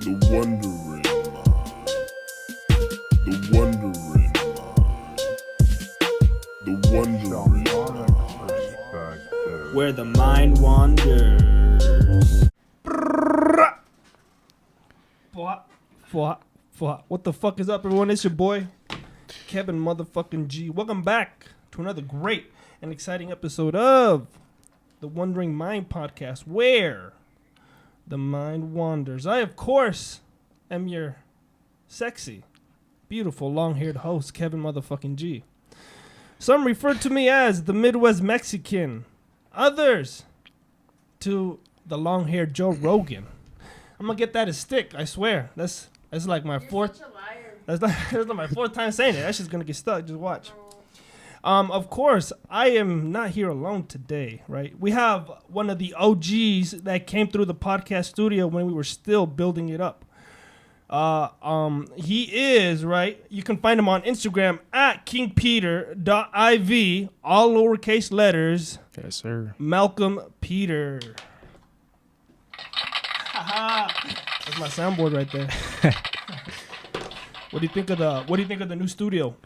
The wondering mind. The wondering mind. The wondering mind. Where the mind wanders. What the fuck is up, everyone? It's your boy, Kevin motherfucking G. Welcome back to another great and exciting episode of the Wondering Mind podcast, where the mind wanders. I, of course, am your sexy, beautiful, long-haired host, Kevin motherfucking G. Some refer to me as the Midwest Mexican. Others to the long-haired Joe Rogan. I'm gonna get that as stick, I swear. That's like my fourth. That's like my fourth time saying it. That shit's gonna get stuck. Just watch. Of course, I am not here alone today, right? We have one of the OGs that came through the podcast studio when we were still building it up. He is, right? You can find him on Instagram at kingpeter.iv, all lowercase letters. Yes, sir. Malcolm Peter. That's my soundboard right there. What do you think of the new studio?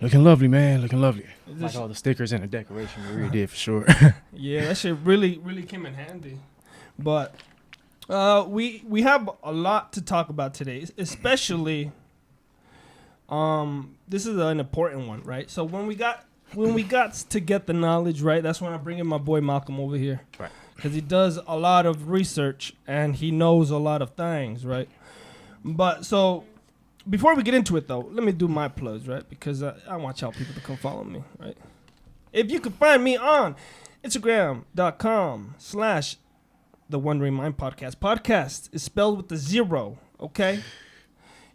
Looking lovely, man. Looking lovely. Like all the stickers and the decoration we really did for sure. Yeah, that shit really came in handy. But we have a lot to talk about today, especially this is an important one, right? So when we got to get the knowledge, right, that's when I bring in my boy Malcolm over here. Right. Because he does a lot of research and he knows a lot of things, right? But so before we get into it, though, let me do my plugs, right? Because I want y'all people to come follow me, right? If you can find me on Instagram.com/The Wondering Mind Podcast. Podcast is spelled with the 0, okay?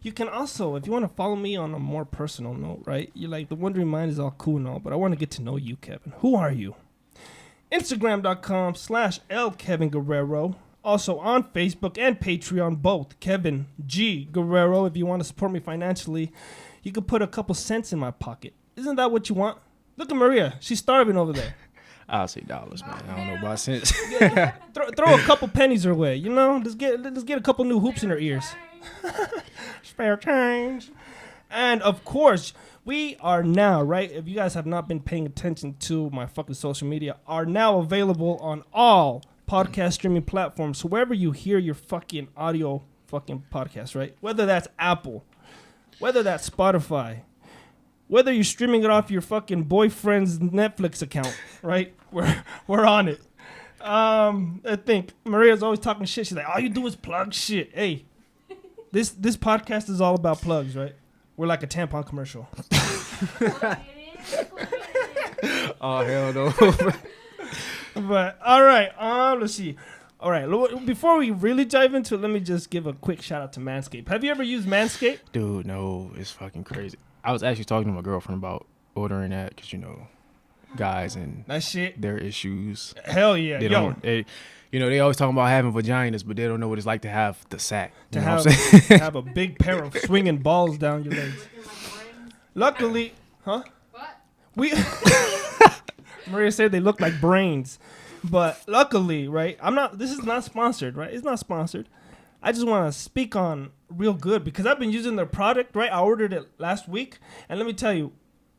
You can also, if you want to follow me on a more personal note, right? You're like, The Wondering Mind is all cool and all, but I want to get to know you, Kevin. Who are you? Instagram.com/LKevinGuerrero. Also on Facebook and Patreon, both Kevin G. Guerrero. If you want to support me financially, you can put a couple cents in my pocket. Isn't that what you want? Look at Maria. She's starving over there. I'll say dollars, man. I don't know about cents. Throw a couple pennies her way, you know? Let's get a couple new hoops in her ears. Spare change. And of course, we are now, right? If you guys have not been paying attention to my fucking social media, are now available on all podcast streaming platforms. So wherever you hear your fucking audio fucking podcast, right? Whether that's Apple, whether that's Spotify, whether you're streaming it off your fucking boyfriend's Netflix account, right? We're on it. I think Maria's always talking shit. She's like, all you do is plug shit. Hey, this podcast is all about plugs, right? We're like a tampon commercial. Oh, hell no. But, all right, let's see. All right, before we really dive into it, let me just give a quick shout out to Manscaped. Have you ever used Manscaped? Dude, no, it's fucking crazy. I was actually talking to my girlfriend about ordering that because, you know, guys and That shit? their issues. Hell yeah. They Yo, don't, they always talking about having vaginas, but they don't know what it's like to have the sack. to You know have, what I'm saying? to have a big pair of swinging balls down your legs. Luckily, huh? What? Maria said they look like brains. But luckily, right, this is not sponsored, right? It's not sponsored. I just want to speak on real good because I've been using their product, right? I ordered it last week. And let me tell you,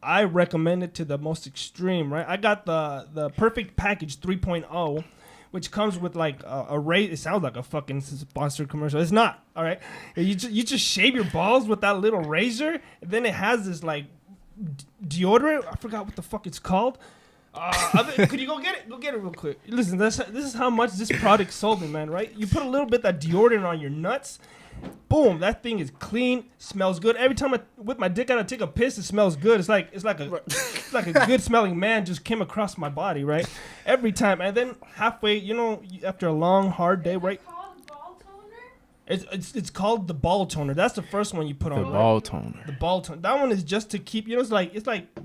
I recommend it to the most extreme, right? I got the Perfect Package 3.0, which comes with like a razor. It sounds like a fucking sponsored commercial. It's not, all right? You just shave your balls with that little razor. And then it has this like deodorant. I forgot what the fuck it's called. Could you go get it? Go get it real quick. Listen, this is how much this product sold me, man, right? You put a little bit of that deodorant on your nuts. Boom, that thing is clean, smells good. Every time I whip my dick out and take a piss, it smells good. It's like a good smelling man just came across my body, right? Every time. And then halfway, you know, after a long, hard day, right? Is it called ball toner? It's called the ball toner. That's the first one you put on. The right? ball toner. The ball toner. That one is just to keep, you know, it's like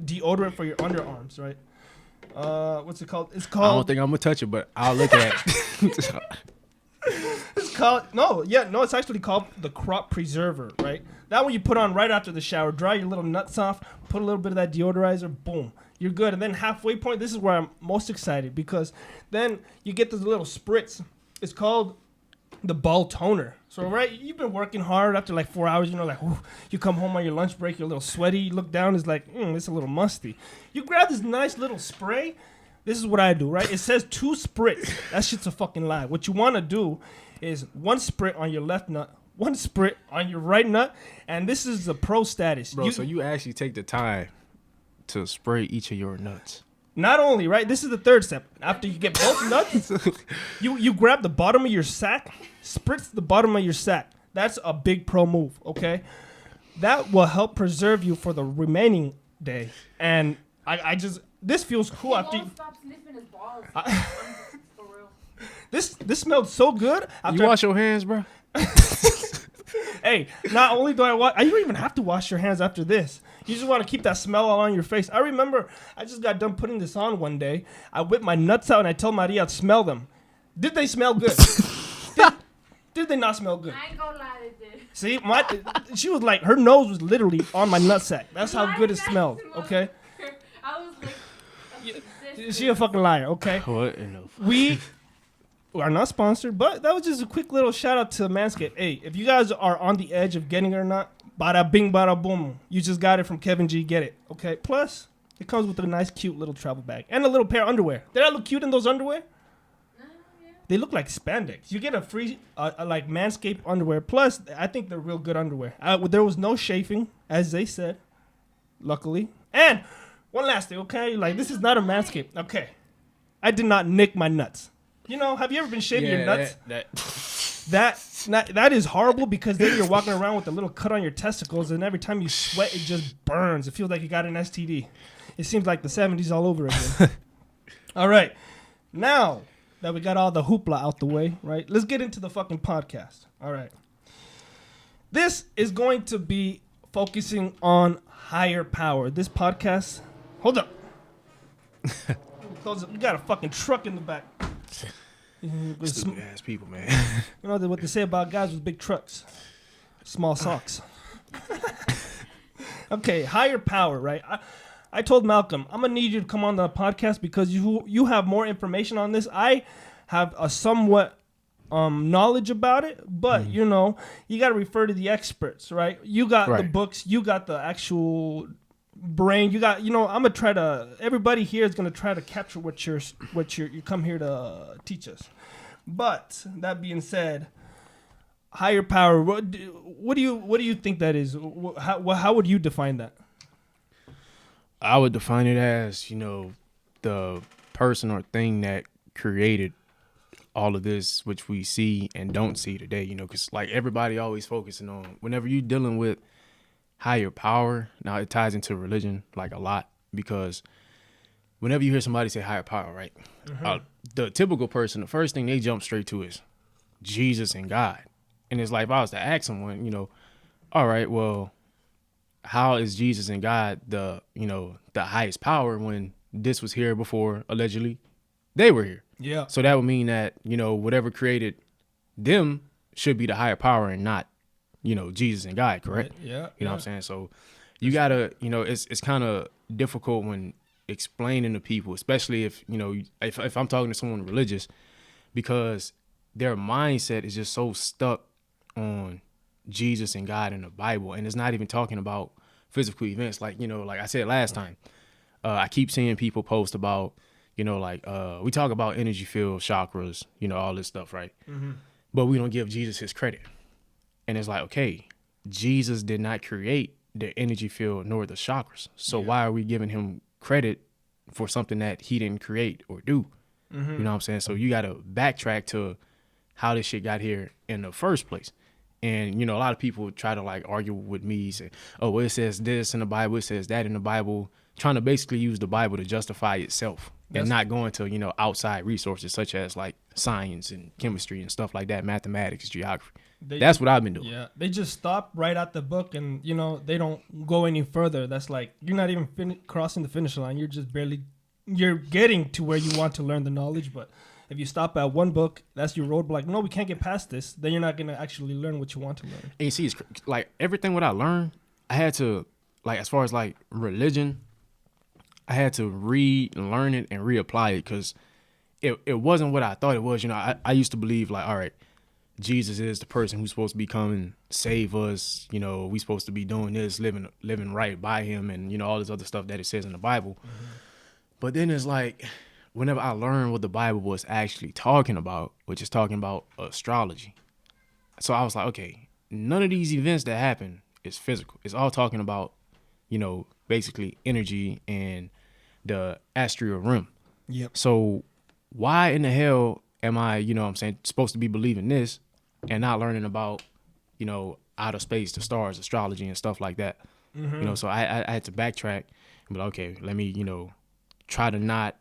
deodorant for your underarms, right? What's it called? It's I called. don't think I'm going to touch it, but I'll look at it. It's actually called the Crop Preserver, right? That one you put on right after the shower. Dry your little nuts off. Put a little bit of that deodorizer. Boom. You're good. And then halfway point, this is where I'm most excited because then you get this little spritz. It's called the ball toner. So, right, you've been working hard after like 4 hours, like, ooh, you come home on your lunch break, you're a little sweaty, you look down, it's like, it's a little musty. You grab this nice little spray. This is what I do, right? It says 2 spritz. That shit's a fucking lie. What you want to do is 1 sprit on your left nut, 1 sprit on your right nut, and this is the pro status. Bro, so you actually take the time to spray each of your nuts. Not only, right? This is the third step. After you get both nuts, you grab the bottom of your sack, spritz the bottom of your sack. That's a big pro move, okay? That will help preserve you for the remaining day. And I just, this feels cool He after won't stop sniffing his balls. For real. this smelled so good. After You wash your hands, bro? Hey, not only do I wash, you don't even have to wash your hands after this. You just want to keep that smell all on your face. I remember I just got done putting this on one day. I whipped my nuts out and I told Maria to smell them. Did they smell good? did they not smell good? I ain't gonna lie, they did. See, she was like, her nose was literally on my nutsack. That's how good it smelled, okay? I was like, She a fucking liar, okay? What in the We are not sponsored, but that was just a quick little shout out to Manscaped. Hey, if you guys are on the edge of getting it or not, bada bing, bada boom. You just got it from Kevin G. Get it, okay? Plus, it comes with a nice, cute little travel bag and a little pair of underwear. Did I look cute in those underwear? They look like spandex. You get a free, like Manscaped underwear. Plus, I think they're real good underwear. There was no chafing, as they said, luckily. And one last thing, okay? Like, this is not a Manscaped. Okay. I did not nick my nuts. Have you ever been shaving your nuts? That is horrible because then you're walking around with a little cut on your testicles, and every time you sweat, it just burns. It feels like you got an STD. It seems like the 70s all over again. All right. Now that we got all the hoopla out the way, right? Let's get into the fucking podcast. All right. This is going to be focusing on higher power. This podcast... Hold up. We got a fucking truck in the back. stupid ass people, man. You know what they say about guys with big trucks? Small socks. Okay, higher power, right? I told Malcolm, I'm going to need you to come on the podcast because you have more information on this. I have a somewhat knowledge about it, but, you got to refer to the experts, right? You got the books. You got the actual brain. You got, I'm going to try to, everybody here is going to try to capture what you come here to teach us. But that being said, higher power, what do you think that is? How would you define that? I would define it as, the person or thing that created all of this, which we see and don't see today, because like everybody always focusing on whenever you're dealing with higher power. Now it ties into religion like a lot because whenever you hear somebody say higher power, right? Mm-hmm. The typical person, the first thing they jump straight to is Jesus and God. And it's like, if I was to ask someone, all right, well, how is Jesus and God the highest power when this was here before allegedly they were here? Yeah. So that would mean that, whatever created them should be the higher power and not, Jesus and God, correct? Right. Yeah. You know what I'm saying? So you gotta, it's kind of difficult when explaining to people, especially if I'm talking to someone religious, because their mindset is just so stuck on Jesus and God in the Bible, and it's not even talking about physical events. Like like I said last time, I keep seeing people post about we talk about energy field chakras, all this stuff, right? Mm-hmm. But we don't give Jesus his credit. And it's like, okay, Jesus did not create the energy field nor the chakras. So why are we giving him credit for something that he didn't create or do? Mm-hmm. You know what I'm saying? So you got to backtrack to how this shit got here in the first place. And, a lot of people try to like argue with me, say, oh, well, it says this in the Bible, it says that in the Bible, trying to basically use the Bible to justify itself and not going to, outside resources such as like science and chemistry and stuff like that, mathematics, geography. That's what I've been doing. Yeah, they just stop right at the book and, they don't go any further. That's like, you're not even crossing the finish line. You're just you're getting to where you want to learn the knowledge. But if you stop at one book, that's your roadblock. No, we can't get past this. Then you're not going to actually learn what you want to learn. And you see, it's like everything what I learned, I had to, like, as far as like religion, I had to relearn it and reapply it because it wasn't what I thought it was. I used to believe like, all right, Jesus is the person who's supposed to be coming, save us. You know, we supposed to be doing this, living right by him, and you know all this other stuff that it says in the Bible. But then it's like, whenever I learned what the Bible was actually talking about, which is talking about astrology, so I was like, okay, none of these events that happen is physical. It's all talking about, you know, basically energy and the astral realm. Yep. So why in the hell am I, you know what I'm saying, supposed to be believing this and not learning about, you know, outer space, the stars, astrology and stuff like that? You know, so I had to backtrack and be like, okay, let me, you know, try to not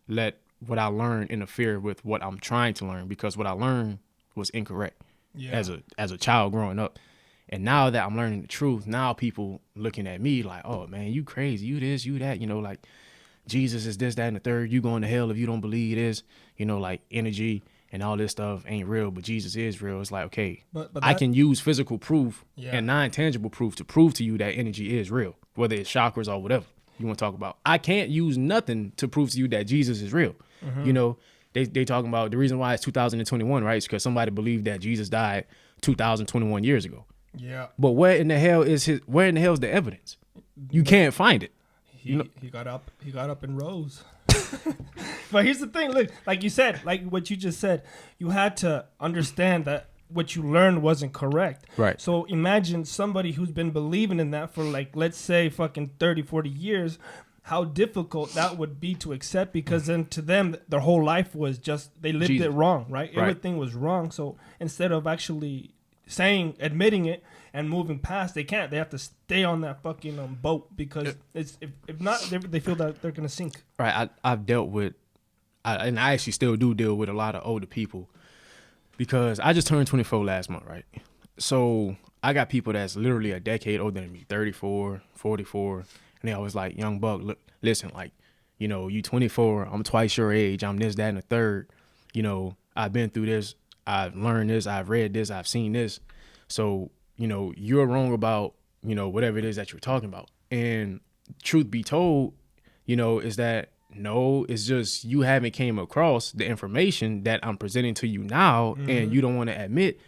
let what I learned interfere with what I'm trying to learn, because what I learned was incorrect as a child growing up. And now that I'm learning the truth, now people looking at me like, oh man, you crazy, you this, you that, you know, like Jesus is this, that, and the third. You going to hell if you don't believe this, you know, like energy and all this stuff ain't real, but Jesus is real. It's like, okay, But I that- can use physical proof Yeah. and non-tangible proof to prove to you that energy is real, whether it's chakras or whatever you want to talk about. I can't use nothing to prove to you that Jesus is real. You know, they talking about the reason why it's 2021, right? It's because somebody believed that Jesus died 2021 years ago. Yeah. But where in the hell is the evidence? You can't find it. He got up and rose. But here's the thing, look, like you said, like what you just said, you had to understand that what you learned wasn't correct. Right. So imagine somebody who's been believing in that for like, let's say fucking 30, 40 years, how difficult that would be to accept, because then to them, their whole life was just, they lived Jesus. it wrong, right? Right. Everything was wrong. So instead of actually admitting it and moving past, they can't. They have to stay on that fucking boat, because it's if not, they feel that they're gonna sink. Right. I've dealt with, and I actually still do deal with a lot of older people, because I just turned 24 last month, right? So I got people that's literally a decade older than me, 34, 44, and they always like, young buck, look, listen, like, you know, you 24, I'm twice your age, I'm this, that, and the third. You know, I've been through this, I've learned this, I've read this, I've seen this. So, you know, you're wrong about, you know, whatever it is that you're talking about. And truth be told, you know, is that no, it's just you haven't came across the information that I'm presenting to you now, and you don't want to admit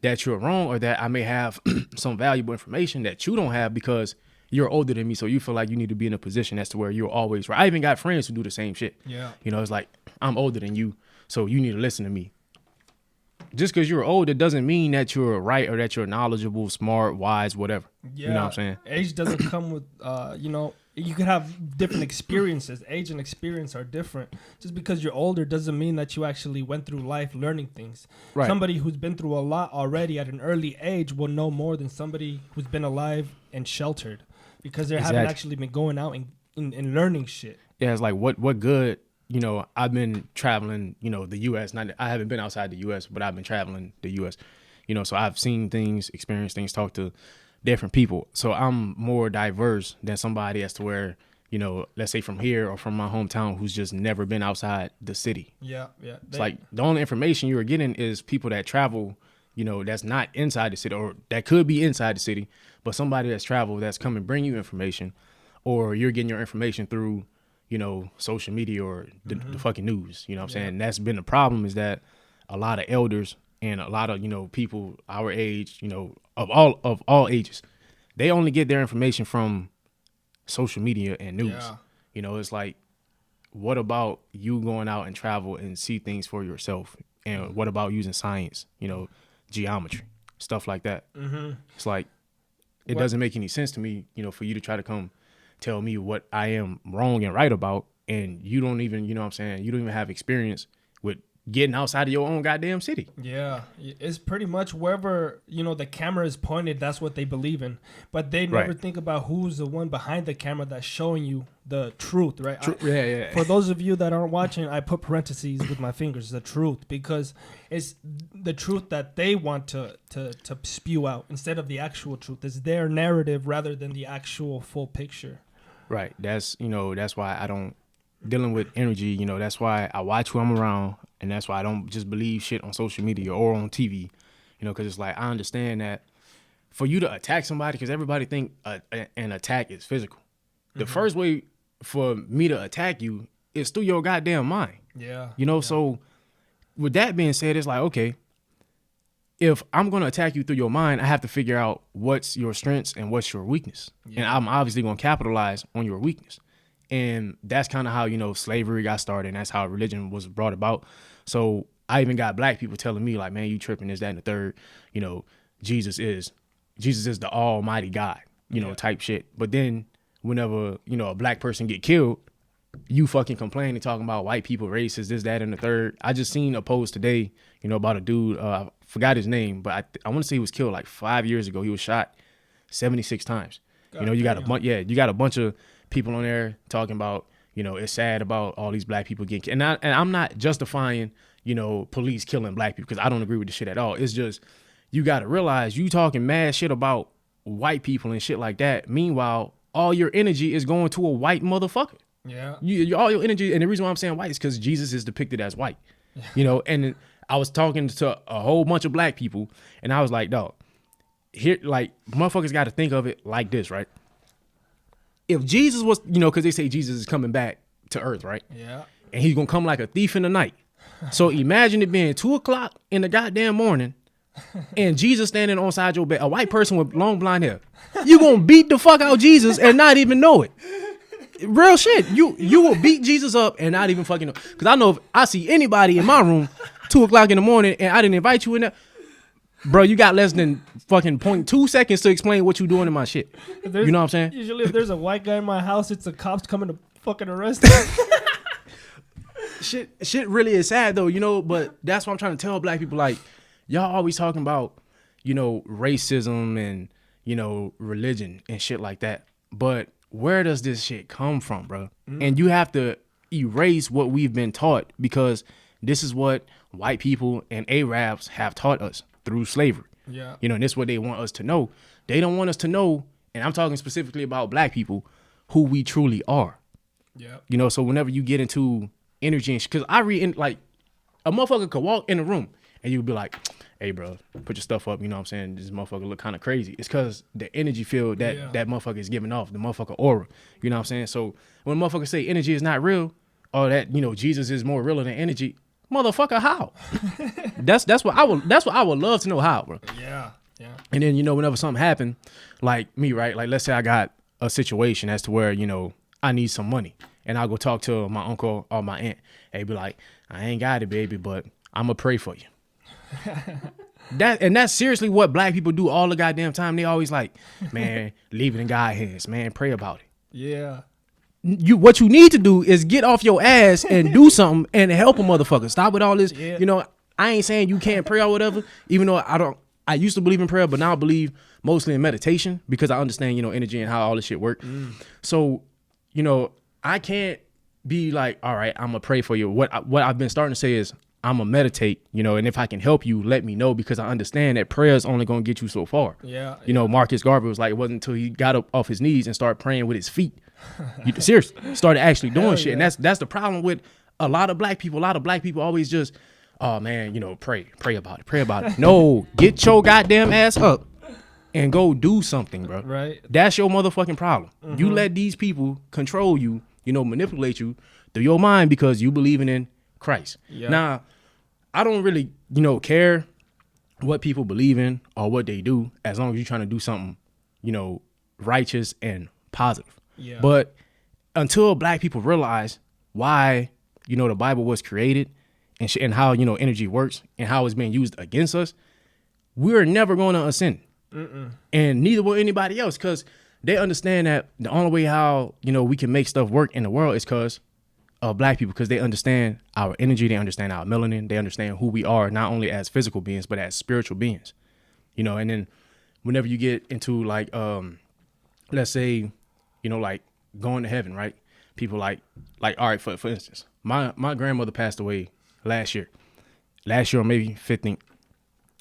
that you're wrong, or that I may have some valuable information that you don't have because you're older than me. So you feel like you need to be in a position as to where you're always right. I even got friends who do the same shit. Yeah. You know, it's like, I'm older than you, so you need to listen to me. Just because you're older doesn't mean that you're right, or that you're knowledgeable, smart, wise, whatever. Yeah. You know what I'm saying? Age doesn't come with, you know, you could have different experiences. Age and experience are different. Just because you're older doesn't mean that you actually went through life learning things. Right. Somebody who's been through a lot already at an early age will know more than somebody who's been alive and sheltered, because they haven't Exactly. actually been going out and learning shit. Yeah, it's like, what good, you know, I've been traveling, you know, the U.S. I haven't been outside the U.S., but I've been traveling the U.S., you know, so I've seen things, experienced things, talked to different people. So I'm more diverse than somebody as to where, you know, let's say from here or from my hometown, who's just never been outside the city. Yeah, yeah. It's like the only information you're getting is people that travel, you know, that's not inside the city, or that could be inside the city, but somebody that's traveled that's come and bring you information, or you're getting your information through, you know, social media or the fucking news. You know what I'm saying? That's been the problem, is that a lot of elders and a lot of, you know, people our age, you know, of all ages, they only get their information from social media and news. Yeah. You know, it's like, what about you going out and travel and see things for yourself? And what about using science, you know, geometry, stuff like that? It's like, it doesn't make any sense to me, you know, for you to try to come tell me what I am wrong and right about, and you don't even, you know what I'm saying, you don't even have experience with getting outside of your own goddamn city. Yeah, it's pretty much wherever, you know, the camera is pointed, that's what they believe in. But they never Right. think about who's the one behind the camera that's showing you the truth, right? Yeah. For those of you that aren't watching, I put parentheses with my fingers, the truth, because it's the truth that they want to spew out instead of the actual truth. It's their narrative rather than the actual full picture. Right. That's, you know, that's why I don't, dealing with energy, you know, that's why I watch who I'm around, and that's why I don't just believe shit on social media or on TV, you know, because it's like, I understand that for you to attack somebody, because everybody think an attack is physical. The first way for me to attack you is through your goddamn mind. Yeah. You know, so with that being said, it's like, okay, if I'm gonna attack you through your mind, I have to figure out what's your strengths and what's your weakness, and I'm obviously gonna capitalize on your weakness. And that's kind of how, you know, slavery got started, and that's how religion was brought about. So I even got black people telling me like, man, you tripping, this, that, and the third. You know, Jesus is the almighty God, you know, type shit. But then whenever, you know, a black person get killed, you fucking complaining, talking about white people racist, this, that, and the third. I just seen a post today, you know, about a dude, I forgot his name, but I want to say he was killed like 5 years ago. He was shot 76 times. You know, you got a bunch of people on there talking about, you know, it's sad about all these black people getting killed. And I'm not justifying, you know, police killing black people, because I don't agree with the shit at all. It's just, you got to realize you talking mad shit about white people and shit like that. Meanwhile, all your energy is going to a white motherfucker. Yeah. All your energy, and the reason why I'm saying white is because Jesus is depicted as white. You know, and I was talking to a whole bunch of black people, and I was like, dog, here, like, motherfuckers got to think of it like this, right? If Jesus was, you know, because they say Jesus is coming back to earth, right? Yeah. And he's going to come like a thief in the night. So imagine it being 2:00 in the goddamn morning and Jesus standing on side your bed, a white person with long blonde hair. You going to beat the fuck out Jesus and not even know it. Real shit. You will beat Jesus up and not even fucking know. Because I know if I see anybody in my room 2:00 in the morning and I didn't invite you in there, bro, you got less than fucking 0.2 seconds to explain what you doing in my shit. You know what I'm saying? Usually if there's a white guy in my house, it's the cops coming to fucking arrest him. Shit really is sad though, you know, but that's what I'm trying to tell black people. Like, y'all always talking about, you know, racism and, you know, religion and shit like that. But where does this shit come from, bro? And you have to erase what we've been taught, because this is what white people and Arabs have taught us through slavery. Yeah. You know, and this is what they want us to know. They don't want us to know, and I'm talking specifically about black people, who we truly are. Yeah. You know, so whenever you get into energy and because I read in, like, a motherfucker could walk in the room and you would be like, hey, bro, put your stuff up. You know what I'm saying? This motherfucker look kind of crazy. It's because the energy field that that motherfucker is giving off, the motherfucker aura. You know what I'm saying? So when motherfuckers say energy is not real, or that, you know, Jesus is more real than energy, motherfucker, how? that's what I would love to know, how, bro. Yeah. Yeah. And then, you know, whenever something happened, like me, right? Like, let's say I got a situation as to where, you know, I need some money, and I'll go talk to my uncle or my aunt. They be like, I ain't got it, baby, but I'm gonna pray for you. That's seriously what black people do all the goddamn time. They always like, man, leave it in God's hands, man. Pray about it. Yeah. What you need to do is get off your ass and do something and help a motherfucker. Stop with all this. Yeah. You know, I ain't saying you can't pray or whatever, even though I used to believe in prayer, but now I believe mostly in meditation, because I understand, you know, energy and how all this shit work. So, you know, I can't be like, all right, I'm gonna pray for you. What I've been starting to say is, I'm gonna meditate, you know, and if I can help you, let me know, because I understand that prayer is only gonna get you so far. Yeah. You know, Marcus Garvey was like, it wasn't until he got up off his knees and started praying with his feet. Seriously, started actually doing shit. Yeah. And that's the problem with a lot of black people. A lot of black people always just, oh man, you know, pray about it. No, get your goddamn ass up and go do something, bro. Right. That's your motherfucking problem. You let these people control you, you know, manipulate you through your mind because you believing in Christ. Yeah. Now, I don't really, you know, care what people believe in or what they do, as long as you're trying to do something, you know, righteous and positive. Yeah. But until black people realize why, you know, the Bible was created and how, you know, energy works and how it's being used against us, we're never going to ascend. And neither will anybody else, because they understand that the only way how, you know, we can make stuff work in the world is because of black people, because they understand our energy, they understand our melanin, they understand who we are, not only as physical beings, but as spiritual beings, you know. And then whenever you get into like, let's say, you know, like going to heaven, right? People like, all right, for instance, my grandmother passed away last year or maybe 15.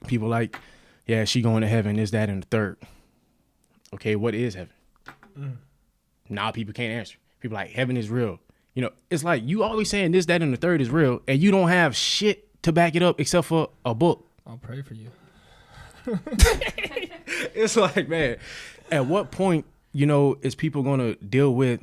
People like, yeah, she going to heaven, is that, and the third. Okay, what is heaven? Now people can't answer. People like, heaven is real. You know, it's like you always saying this, that, and the third is real, and you don't have shit to back it up except for a book. I'll pray for you. It's like, man, at what point, you know, is people going to deal with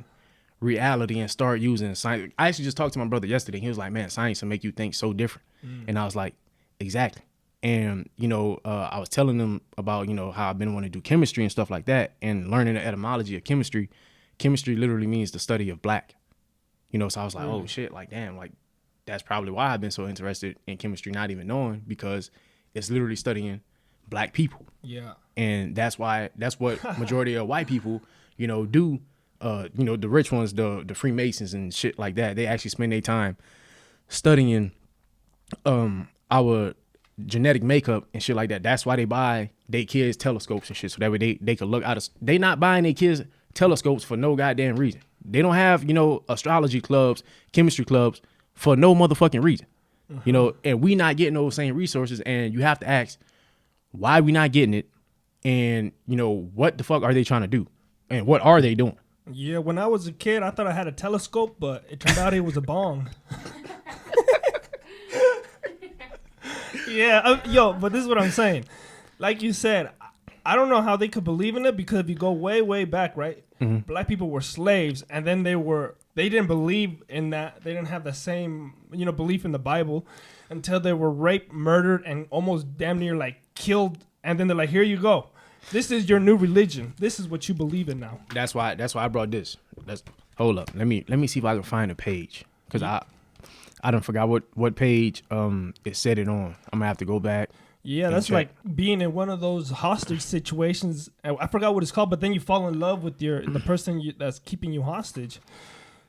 reality and start using science? I actually just talked to my brother yesterday. He was like, man, science will make you think so different. And I was like, exactly. And, I was telling them about, how I've been wanting to do chemistry and stuff like that and learning the etymology of chemistry. Chemistry literally means the study of black, so I was like, oh shit, like, damn, like that's probably why I've been so interested in chemistry, not even knowing, because it's literally studying black people. Yeah. And that's what majority of white people, do. The rich ones, the Freemasons and shit like that, they actually spend their time studying our genetic makeup and shit like that. That's why they buy their kids telescopes and shit, so that way they could look out of. They not buying their kids telescopes for no goddamn reason. They don't have astrology clubs, chemistry clubs for no motherfucking reason. And we not getting those same resources, and you have to ask why we not getting it, and what the fuck are they trying to do, and what are they doing? Yeah, when I was a kid, I thought I had a telescope, but it turned out it was a bong. Yeah, but this is what I'm saying. Like you said, I don't know how they could believe in it, because if you go way, way back, right? Mm-hmm. Black people were slaves, and then they didn't believe in that. They didn't have the same, belief in the Bible until they were raped, murdered, and almost damn near like killed. And then they're like, here you go. This is your new religion. This is what you believe in now. That's why I brought this. Hold up. Let me see if I can find a page, because I don't forgot what page it said it on. I'm gonna have to go back. Yeah, that's like being in one of those hostage situations. I forgot what it's called, but then you fall in love with the person that's keeping you hostage.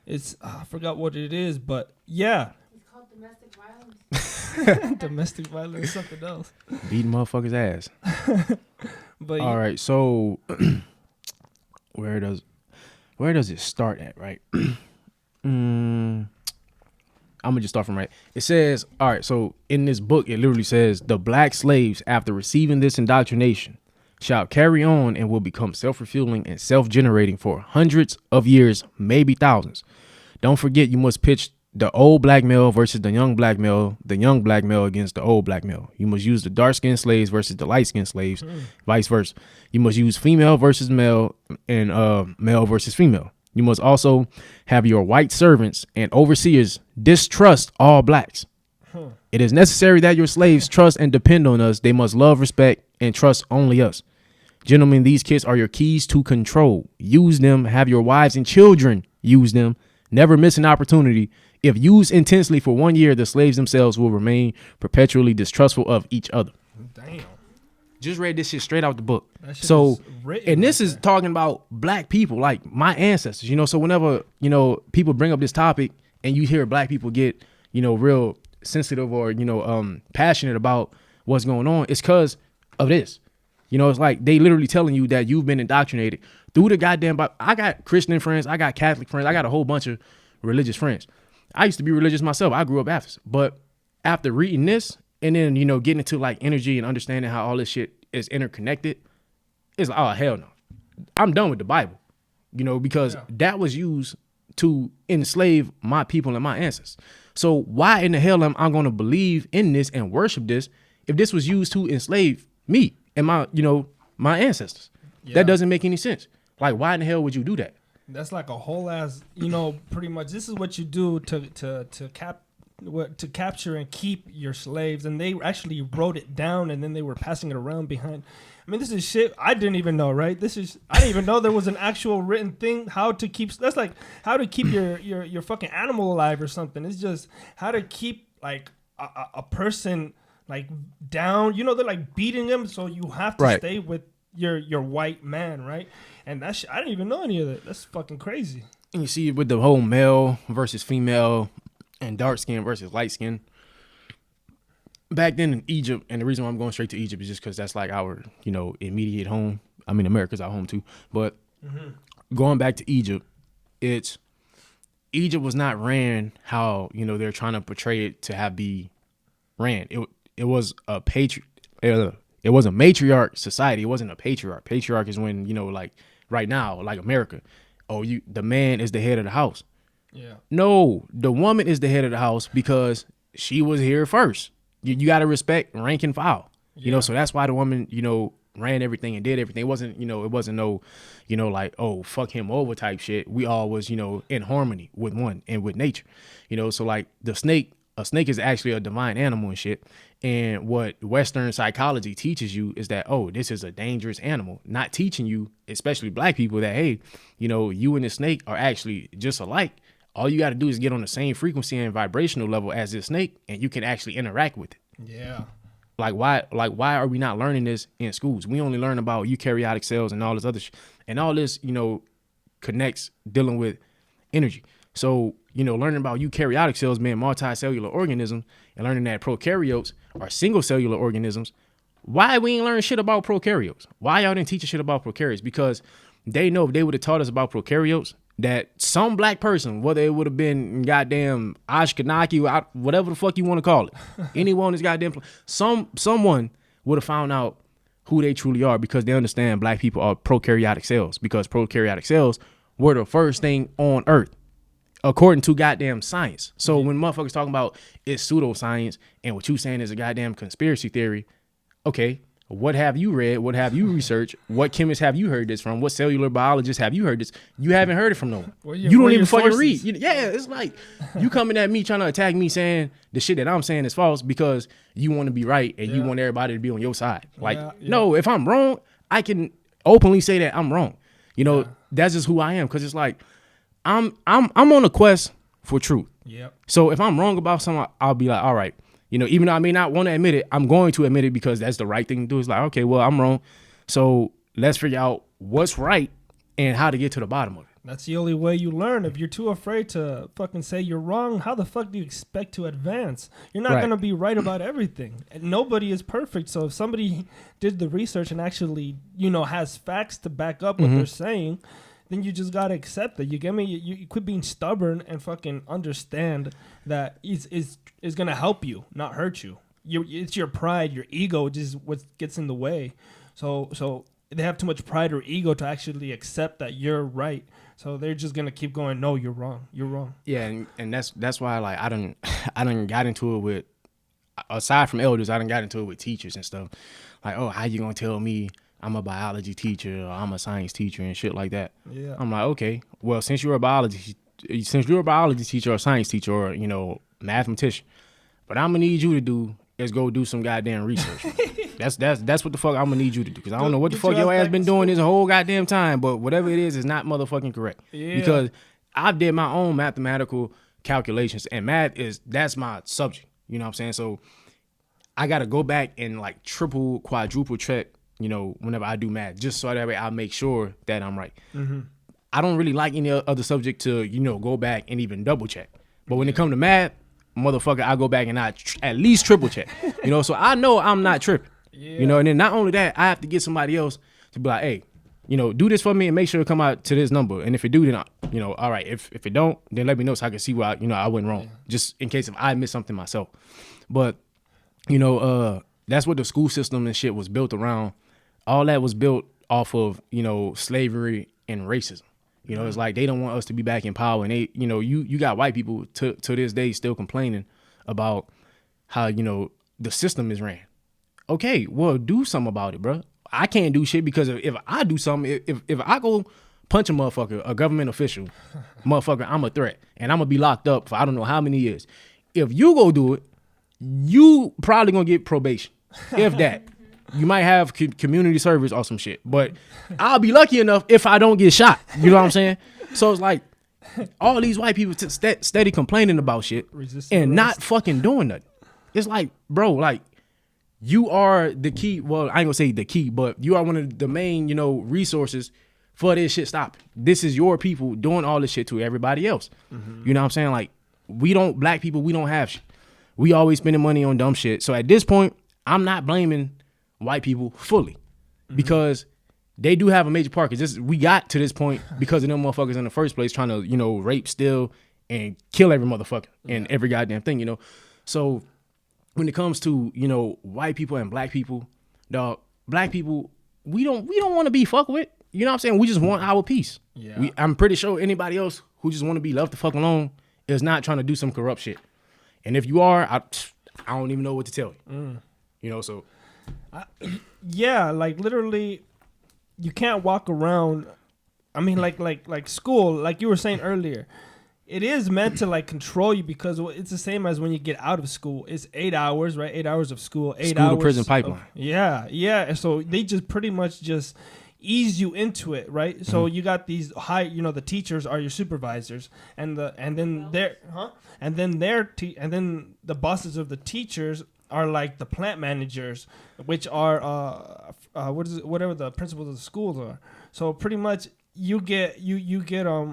It's I forgot what it is, but yeah. It's called domestic violence. Domestic violence, something else. Beating motherfuckers' ass. But all right, so where does it start at, right? I'm gonna just start from right. It says, all right, so in this book, it literally says, the black slaves, after receiving this indoctrination, shall carry on and will become self-refueling and self-generating for hundreds of years, maybe thousands. Don't forget, you must pitch the old black male versus the young black male against the old black male. You must use the dark-skinned slaves versus the light-skinned slaves, vice versa. You must use female versus male and male versus female. You must also have your white servants and overseers distrust all blacks. It is necessary that your slaves trust and depend on us. They must love, respect, and trust only us. Gentlemen, these kids are your keys to control. Use them. Have your wives and children use them. Never miss an opportunity. If used intensely for 1 year, the slaves themselves will remain perpetually distrustful of each other. damn. Just read this shit straight out the book. That shit So, is written and this right is there. talking about black people, like my ancestors, so whenever, people bring up this topic and you hear black people get, real sensitive or, passionate about what's going on, it's because of this. It's like they literally telling you that you've been indoctrinated through the goddamn Bible. I got Christian friends, I got Catholic friends, I got a whole bunch of religious friends. I used to be religious myself. I grew up Baptist. But after reading this and then, getting into like energy and understanding how all this shit is interconnected, it's like, oh, hell no. I'm done with the Bible, because that was used to enslave my people and my ancestors. So why in the hell am I going to believe in this and worship this if this was used to enslave me and my, my ancestors? Yeah. That doesn't make any sense. Like, why in the hell would you do that? That's like a whole ass, pretty much. This is what you do to capture and keep your slaves, and they actually wrote it down, and then they were passing it around behind. I mean, this is shit I didn't even know, right? I didn't even know there was an actual written thing how to keep. That's like how to keep your fucking animal alive or something. It's just how to keep like a person like down. They're like beating them, so you have to stay with your white man, right? And that shit, I didn't even know any of that. That's fucking crazy. And you see it with the whole male versus female and dark skin versus light skin. Back then in Egypt, and the reason why I'm going straight to Egypt is just because that's like our, immediate home. I mean, America's our home too. But going back to Egypt, Egypt was not ran how, they're trying to portray it to have be ran. It was a it was a matriarch society. It wasn't a patriarch. Patriarch is when, like right now, like America, the man is the head of the house. Yeah. No, the woman is the head of the house because she was here first. You got to respect rank and file, so that's why the woman, ran everything and did everything. It wasn't, it wasn't no, like, oh, fuck him over type shit. We all was, in harmony with one and with nature, so like a snake is actually a divine animal and shit. And what Western psychology teaches you is that, oh, this is a dangerous animal, not teaching you, especially black people, that, hey, you know, you and the snake are actually just alike. All you got to do is get on the same frequency and vibrational level as this snake, and you can actually interact with it. Yeah. Like why are we not learning this in schools? We only learn about eukaryotic cells and all this other and all this, you know, connects dealing with energy. So, you know, learning about eukaryotic cells being multicellular organisms and learning that prokaryotes are single cellular organisms. Why we ain't learning shit about prokaryotes? Why y'all didn't teach us shit about prokaryotes? Because they know if they would have taught us about prokaryotes, that some black person, whether it would have been goddamn Ashkenaki, whatever the fuck you want to call it, anyone that's goddamn, someone would have found out who they truly are, because they understand black people are prokaryotic cells, because prokaryotic cells were the first thing on earth, according to goddamn science. So when motherfuckers talking about it's pseudoscience and what you saying is a goddamn conspiracy theory, okay, what have you read? What have you researched? What chemists have you heard this from? What cellular biologists have you heard this? You haven't heard it from no one. You don't even fucking read. Yeah, it's like you coming at me trying to attack me saying the shit that I'm saying is false because you want to be right and you want everybody to be on your side. Like, no, if I'm wrong, I can openly say that I'm wrong. You know, that's just who I am. Cause it's like I'm on a quest for truth. Yep. So if I'm wrong about something, I'll be like, all right. You know, even though I may not want to admit it, I'm going to admit it because that's the right thing to do. It's like, okay, well, I'm wrong. So let's figure out what's right and how to get to the bottom of it. That's the only way you learn. If you're too afraid to fucking say you're wrong, how the fuck do you expect to advance? You're not going to be right about everything. And nobody is perfect. So if somebody did the research and actually, you know, has facts to back up what they're saying, then you just got to accept it. You get me? You quit being stubborn and fucking understand that is going to help you, not hurt you. It's your pride, your ego, just what gets in the way. So they have too much pride or ego to actually accept that you're right. So they're just going to keep going, no, you're wrong. You're wrong. Yeah, and that's why, like, I done got into it with, aside from elders, I done got into it with teachers and stuff. Like, oh, how you going to tell me I'm a biology teacher or I'm a science teacher and shit like that? Yeah. I'm like, okay, well, since you're a biology teacher or a science teacher or, you know, mathematician, what I'm gonna need you to do is go do some goddamn research. That's what the fuck I'm gonna need you to do, because I don't know what the fuck your ass been doing this whole goddamn time, but whatever it is not motherfucking correct. Yeah. Because I did my own mathematical calculations, and that's my subject. You know what I'm saying? So I gotta go back and like triple, quadruple check, you know, whenever I do math, just so that way I make sure that I'm right. Mm-hmm. I don't really like any other subject to, you know, go back and even double check. But when it comes to math, motherfucker, I go back and I at least triple check. You know, so I know I'm not tripping. Yeah. You know, and then not only that, I have to get somebody else to be like, hey, you know, do this for me and make sure it come out to this number. And if it do, then you know, all right. If it don't, then let me know so I can see where I went wrong. Yeah. Just in case if I miss something myself. But you know, that's what the school system and shit was built around. All that was built off of, you know, slavery and racism. You know, it's like they don't want us to be back in power. And they, you know, you got white people to this day still complaining about how, you know, the system is ran. Okay, well, do something about it, bro. I can't do shit because if I do something, if I go punch a motherfucker, a government official, motherfucker, I'm a threat. And I'm going to be locked up for I don't know how many years. If you go do it, you probably going to get probation. If that. You might have community service or some shit, but I'll be lucky enough if I don't get shot. You know what I'm saying? So it's like all these white people steady complaining about shit and not fucking doing nothing. It's like, bro, like you are the key. Well, I ain't gonna say the key, but you are one of the main, you know, resources for this shit stopping. This is your people doing all this shit to everybody else. Mm-hmm. You know what I'm saying? Like black people, we don't have shit. We always spending money on dumb shit. So at this point, I'm not blaming white people fully, because they do have a major part. Cause we got to this point because of them motherfuckers in the first place trying to, you know, rape, steal, and kill every motherfucker and every goddamn thing, you know. So when it comes to, you know, white people and black people, dog, black people, we don't want to be fucked with. You know what I'm saying? We just want our peace. Yeah. I'm pretty sure anybody else who just want to be left the fuck alone is not trying to do some corrupt shit. And if you are, I don't even know what to tell you. You know, so. Yeah, like literally, you can't walk around. I mean, like school, like you were saying earlier, it is meant to like control you because it's the same as when you get out of school. It's 8 hours, right? 8 hours of school, 8 School to hours prison pipeline. Yeah. And so they just pretty much just ease you into it, right? So you got these high, the teachers are your supervisors, and then the bosses of the teachers are like the plant managers, which are whatever the principals of the schools are. So pretty much you get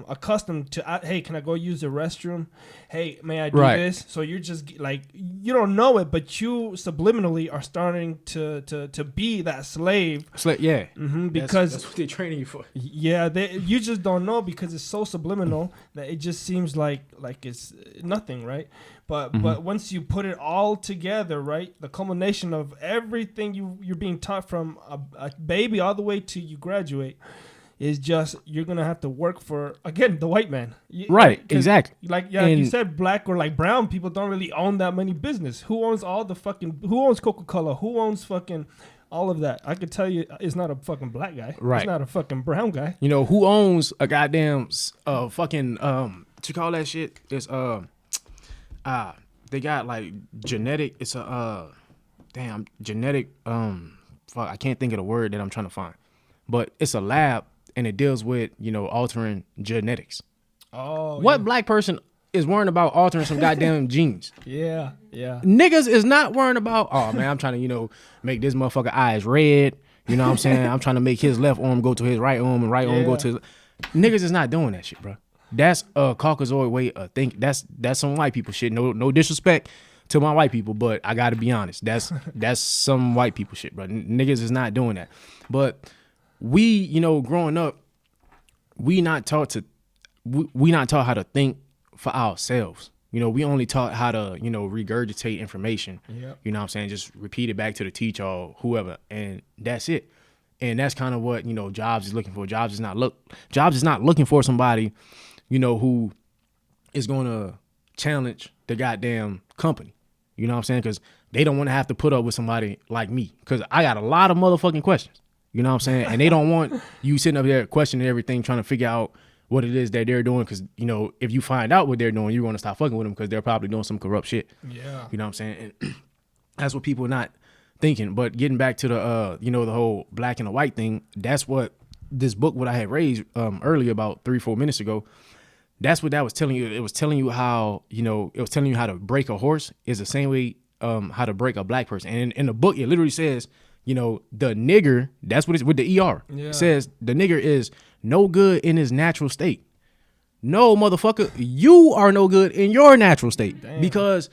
accustomed to hey, can I go use the restroom? Hey, may I do this? So you're just like, you don't know it, but you subliminally are starting to be that slave. Yeah, because that's what they're training you for. Yeah, you just don't know because it's so subliminal that it just seems like it's nothing, right? But once you put it all together, right, the culmination of everything you're being taught from a baby all the way to you graduate is just you're gonna have to work for, again, the white man. Right, exactly. Like you said, black or like brown people don't really own that many business. Who owns who owns Coca-Cola? Who owns fucking all of that? I could tell you it's not a fucking black guy. Right. It's not a fucking brown guy. Who owns a goddamn fucking what you call that shit? It's they got like genetic, it's a genetic I can't think of the word that I'm trying to find. But it's a lab and it deals with, altering genetics. Oh, what black person is worrying about altering some goddamn genes? Yeah. Niggas is not worrying about, oh man, I'm trying to, make this motherfucker eyes red. You know what I'm saying? I'm trying to make his left arm go to his right arm and right arm go to his... Niggas is not doing that shit, bro. That's a Caucasoid way of thinking. That's some white people shit. No disrespect to my white people, but I gotta be honest. That's some white people shit, bro. Niggas is not doing that. But we, growing up, we not taught how to think for ourselves. We only taught how to, regurgitate information. Yep. You know what I'm saying? Just repeat it back to the teacher or whoever, and that's it. And that's kind of what, Jobs is looking for. Jobs is not looking for somebody, who is going to challenge the goddamn company. You know what I'm saying? Because they don't want to have to put up with somebody like me. Because I got a lot of motherfucking questions. You know what I'm saying? And they don't want you sitting up there questioning everything, trying to figure out what it is that they're doing. Because, if you find out what they're doing, you're going to stop fucking with them because they're probably doing some corrupt shit. Yeah. You know what I'm saying? And that's what people are not thinking. But getting back to the, the whole black and the white thing, that's what this book, what I had raised earlier about 3-4 minutes ago, that's what that was telling you. It was telling you how, it was telling you how to break a horse is the same way how to break a black person. And in the book, it literally says, the nigger, that's what it's with the ER. Yeah. It says the nigger is no good in his natural state. No, motherfucker, you are no good in your natural state. Damn. Because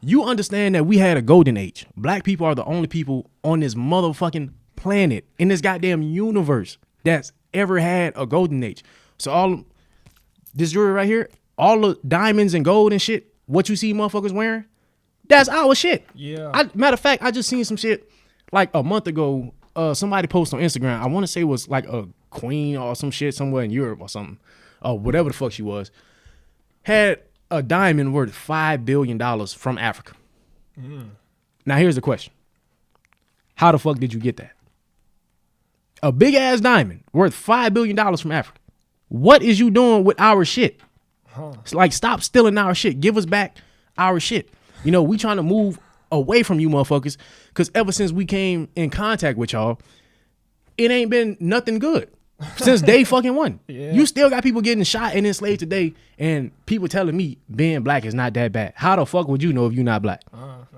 you understand that we had a golden age. Black people are the only people on this motherfucking planet, in this goddamn universe, that's ever had a golden age. So all this jewelry right here, all the diamonds and gold and shit, what you see motherfuckers wearing, that's our shit. Yeah. Matter of fact, I just seen some shit like a month ago. Somebody posted on Instagram. I want to say it was like a queen or some shit somewhere in Europe or something, or whatever the fuck she was, had a diamond worth $5 billion from Africa. Now here's the question: how the fuck did you get that? A big ass diamond worth $5 billion from Africa. What is you doing with our shit? It's like, stop stealing our shit. Give us back our shit. We trying to move away from you motherfuckers, because ever since we came in contact with y'all, it ain't been nothing good since day fucking one. Yeah. You still got people getting shot and enslaved today, and people telling me being black is not that bad. How the fuck would you know if you're not black?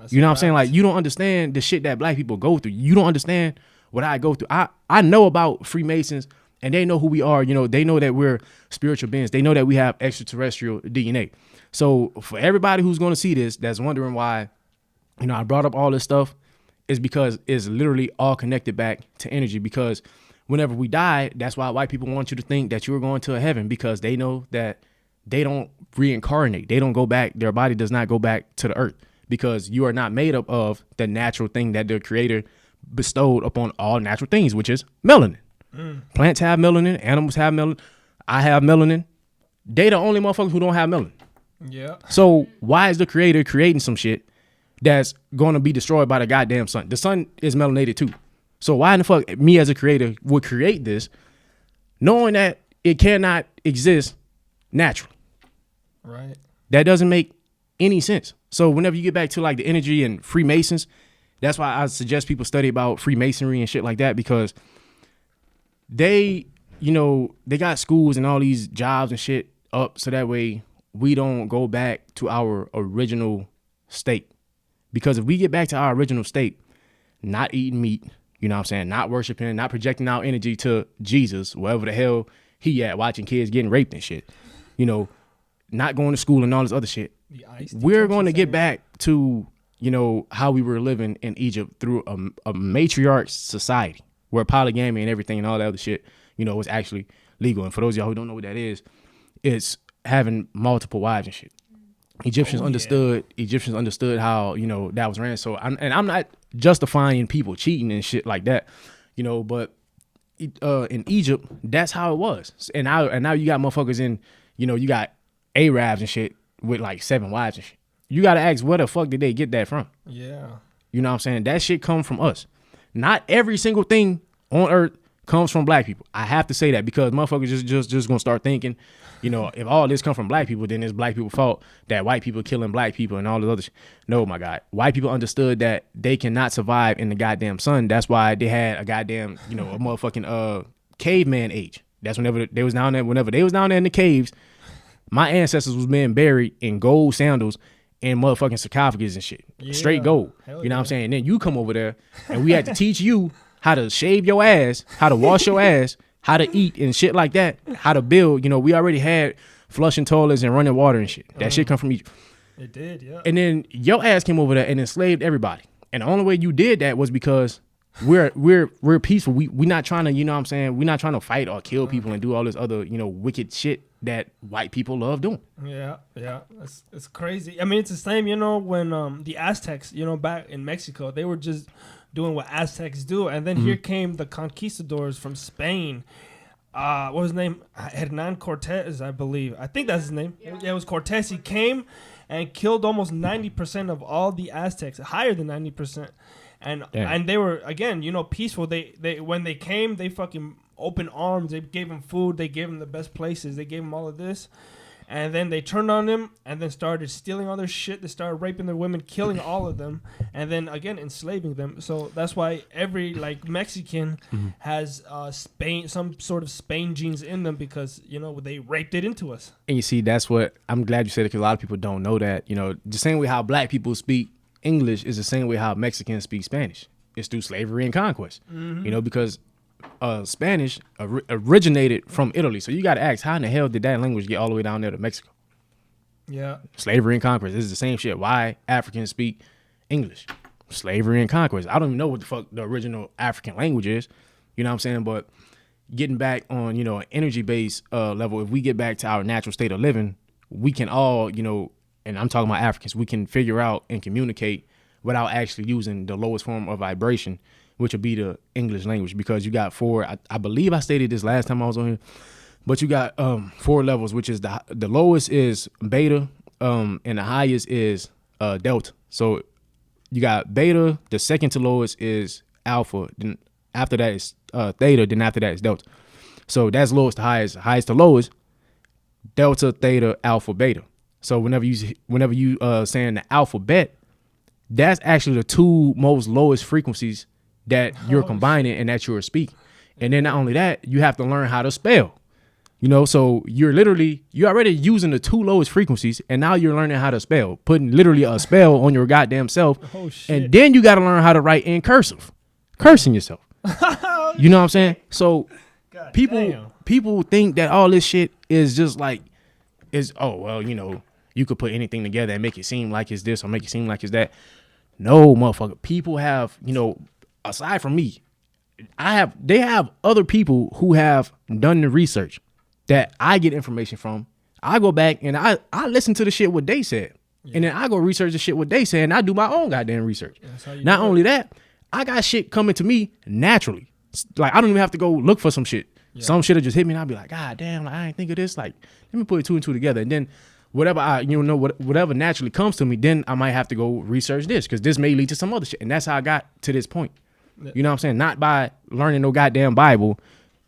You know what I'm saying? Like, you don't understand the shit that black people go through. You don't understand what I go through. I know about Freemasons, and they know who we are. They know that we're spiritual beings. They know that we have extraterrestrial DNA. So for everybody who's going to see this, that's wondering why, I brought up all this stuff, is because it's literally all connected back to energy. Because whenever we die, that's why white people want you to think that you're going to a heaven, because they know that they don't reincarnate. They don't go back. Their body does not go back to the earth, because you are not made up of the natural thing that the creator bestowed upon all natural things, which is melanin. Plants have melanin, animals have melanin, I have melanin. They the only motherfuckers who don't have melanin. Yeah. So why is the creator creating some shit that's going to be destroyed by the goddamn sun? The sun is melanated too. So why in the fuck me as a creator would create this knowing that it cannot exist naturally? Right. That doesn't make any sense. So whenever you get back to like the energy and Freemasons, that's why I suggest people study about Freemasonry and shit like that, because they, you know, they got schools and all these jobs and shit up so that way we don't go back to our original state. Because if we get back to our original state, not eating meat, you know what I'm saying, not worshiping, not projecting our energy to Jesus, wherever the hell he at, watching kids getting raped and shit, you know, not going to school and all this other shit, we're going to get back to, you know, how we were living in Egypt through a matriarch society where polygamy and everything and all that other shit, you know, was actually legal. And for those of y'all who don't know what that is, it's having multiple wives and shit. Egyptians understood how, you know, that was ran. So I'm not justifying people cheating and shit like that, you know, but in Egypt, that's how it was. And now you got motherfuckers in, you know, you got Arabs and shit with like 7 wives and shit. You got to ask, where the fuck did they get that from? Yeah. You know what I'm saying? That shit come from us. Not every single thing on earth comes from black people. I have to say that because motherfuckers just gonna start thinking, you know, if all this come from black people, then it's black people's fault that white people killing black people and all this other shit. No, my God. White people understood that they cannot survive in the goddamn sun. That's why they had a goddamn, you know, a motherfucking caveman age. That's whenever they was down there in the caves, my ancestors was being buried in gold sandals and motherfucking sarcophagus and shit. Yeah. Straight gold. Hell You know what I'm yeah. saying? And then you come over there and we had to teach you how to shave your ass, how to wash your ass, how to eat and shit like that, how to build. You know, we already had flushing toilets and running water and shit. That shit come from Egypt. It did, yeah. And then your ass came over there and enslaved everybody. And the only way you did that was because we're peaceful. We not trying to, you know what I'm saying? We're not trying to fight or kill people and do all this other, you know, wicked shit that white people love doing. Yeah. It's crazy. I mean, it's the same, you know, when the Aztecs, you know, back in Mexico, they were just doing what Aztecs do. And then here came the conquistadors from Spain. What was his name? Hernan Cortez, I believe. I think that's his name. Yeah, it was Cortez. He came and killed almost 90% of all the Aztecs, higher than 90%. And Damn. and they were, again, you know, peaceful. They when they came, they fucking opened arms. They gave him food. They gave him the best places. They gave him all of this. And then they turned on him and then started stealing all their shit. They started raping their women, killing all of them, and then again enslaving them. So that's why every like Mexican has Spain, some sort of Spain genes in them, because you know they raped it into us. And you see, that's what I'm glad you said it, because a lot of people don't know that. You know, the same way how black people speak English is the same way how Mexicans speak Spanish. It's through slavery and conquest. You know, because Spanish originated from Italy. So you got to ask, how in the hell did that language get all the way down there to Mexico? Yeah. Slavery and conquest. This is the same shit. Why Africans speak English? Slavery and conquest. I don't even know what the fuck the original African language is. You know what I'm saying? But getting back on, you know, an energy-based level, if we get back to our natural state of living, we can all, you know, and I'm talking about Africans, we can figure out and communicate without actually using the lowest form of vibration, which would be the English language, because you got 4, I believe I stated this last time I was on here, but you got 4 levels, which is the lowest is beta, and the highest is delta. So you got beta, the second to lowest is alpha, then after that is theta, then after that is delta. So that's lowest to highest, highest to lowest, delta, theta, alpha, beta. So whenever you saying the alphabet, that's actually the 2 most lowest frequencies that you're combining and that you're speaking. And then not only that, you have to learn how to spell. You know, so you're already using the 2 lowest frequencies, and now you're learning how to spell, putting literally a spell on your goddamn self. Oh shit. And then you got to learn how to write in cursive, cursing yourself. You know what I'm saying? So God people damn. think that all this shit is just like, oh, well, you know, you could put anything together and make it seem like it's this or make it seem like it's that. No, motherfucker. People have, you know, aside from me, they have other people who have done the research that I get information from. I go back and I listen to the shit what they said. Yeah. And then I go research the shit what they said, and I do my own goddamn research. Not only that, I got shit coming to me naturally. Like, I don't even have to go look for some shit. Yeah. Some shit will just hit me and I'll be like, God damn, like, I ain't think of this. Like, let me put 2 and 2 together. And then whatever naturally comes to me, then I might have to go research this, because this may lead to some other shit. And that's how I got to this point. You know what I'm saying? Not by learning no goddamn Bible,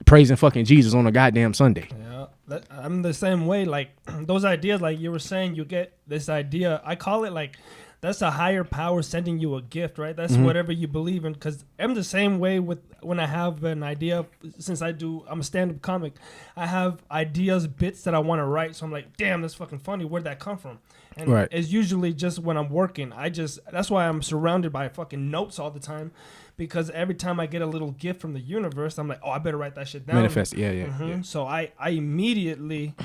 praising fucking Jesus on a goddamn Sunday. Yeah. I'm the same way. Like those ideas, like you were saying, you get this idea. I call it like that's a higher power sending you a gift, right? That's whatever you believe in. Because I'm the same way with when I have an idea. Since I'm a stand-up comic, I have ideas, bits that I want to write. So I'm like, damn, that's fucking funny. Where'd that come from? And Right. it's usually just when I'm working. That's why I'm surrounded by fucking notes all the time. Because every time I get a little gift from the universe, I'm like, oh, I better write that shit down. Manifest. Yeah. Mhm. So I immediately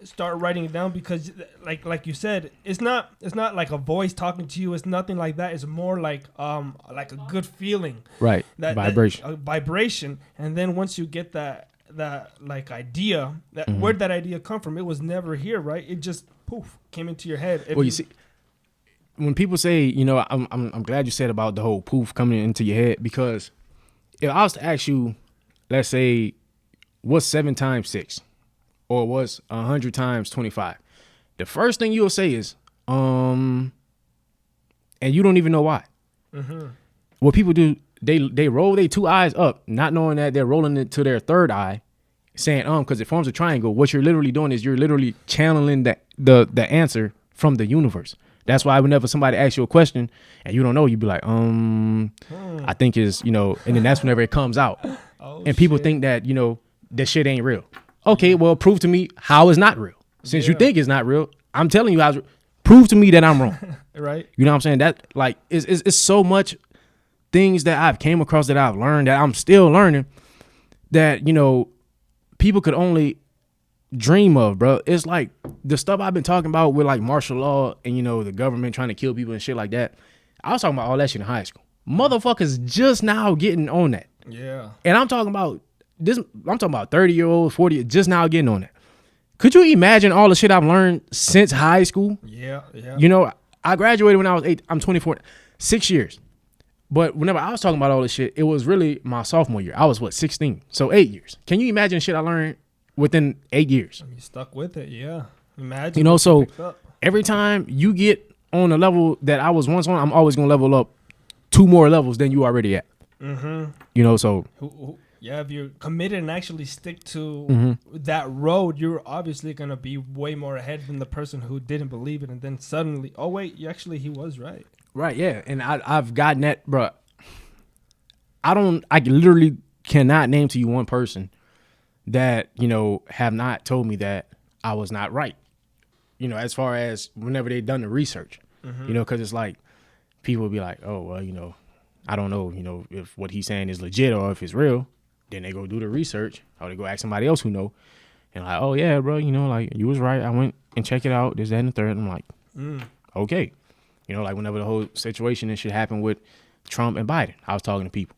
start writing it down because like you said, it's not like a voice talking to you. It's nothing like that. It's more like a good feeling. Right. That Vibration. a vibration. And then once you get that like idea, where'd that idea come from? It was never here, right? It just poof came into your head. Well, you see, when people say, you know, I'm glad you said about the whole poof coming into your head, because if I was to ask you, let's say, what's 7 times 6, or what's 100 times 25, the first thing you'll say is, and you don't even know why. What people do, they roll their 2 eyes up, not knowing that they're rolling it to their 3rd eye, saying because it forms a triangle. What you're literally doing is you're literally channeling the answer from the universe. That's why whenever somebody asks you a question and you don't know, you be like, I think is, you know, and then that's whenever it comes out. And people think that, you know, that shit ain't real. Okay, well, prove to me how it's not real. Since you think it's not real, I'm telling you how. Prove to me that I'm wrong. Right. You know what I'm saying? That like it's so much things that I've came across, that I've learned, that I'm still learning, that, you know, people could only dream of, bro. It's like the stuff I've been talking about with like martial law and, you know, the government trying to kill people and shit like that. I was talking about all that shit in high school. Motherfuckers just now getting on that. Yeah. And I'm talking about 30-year-olds, 40, just now getting on that. Could you imagine all the shit I've learned since high school? Yeah. You know, I graduated when I was 8. I'm 24, 6 years. But whenever I was talking about all this shit, it was really my sophomore year. I was 16? So 8 years. Can you imagine shit I learned within 8 years? You stuck with it, yeah. Imagine. You know, what so picked up. every time you get on a level that I was once on, I'm always gonna level up 2 more levels than you already at. You know, so Yeah, if you're committed and actually stick to that road, you're obviously going to be way more ahead than the person who didn't believe it. And then suddenly, oh, wait, he was right. right, yeah. And I've gotten that, bro. I literally cannot name to you one person that, you know, have not told me that I was not right. You know, as far as whenever they done the research, you know, because it's like people be like, oh, well, you know, I don't know, you know, if what he's saying is legit or if it's real. Then they go do the research, or they go ask somebody else who know, and like, oh yeah, bro, you know, like you was right. I went and checked it out. This, that, and the third. I'm like, okay, you know, like whenever the whole situation and shit happened with Trump and Biden, I was talking to people.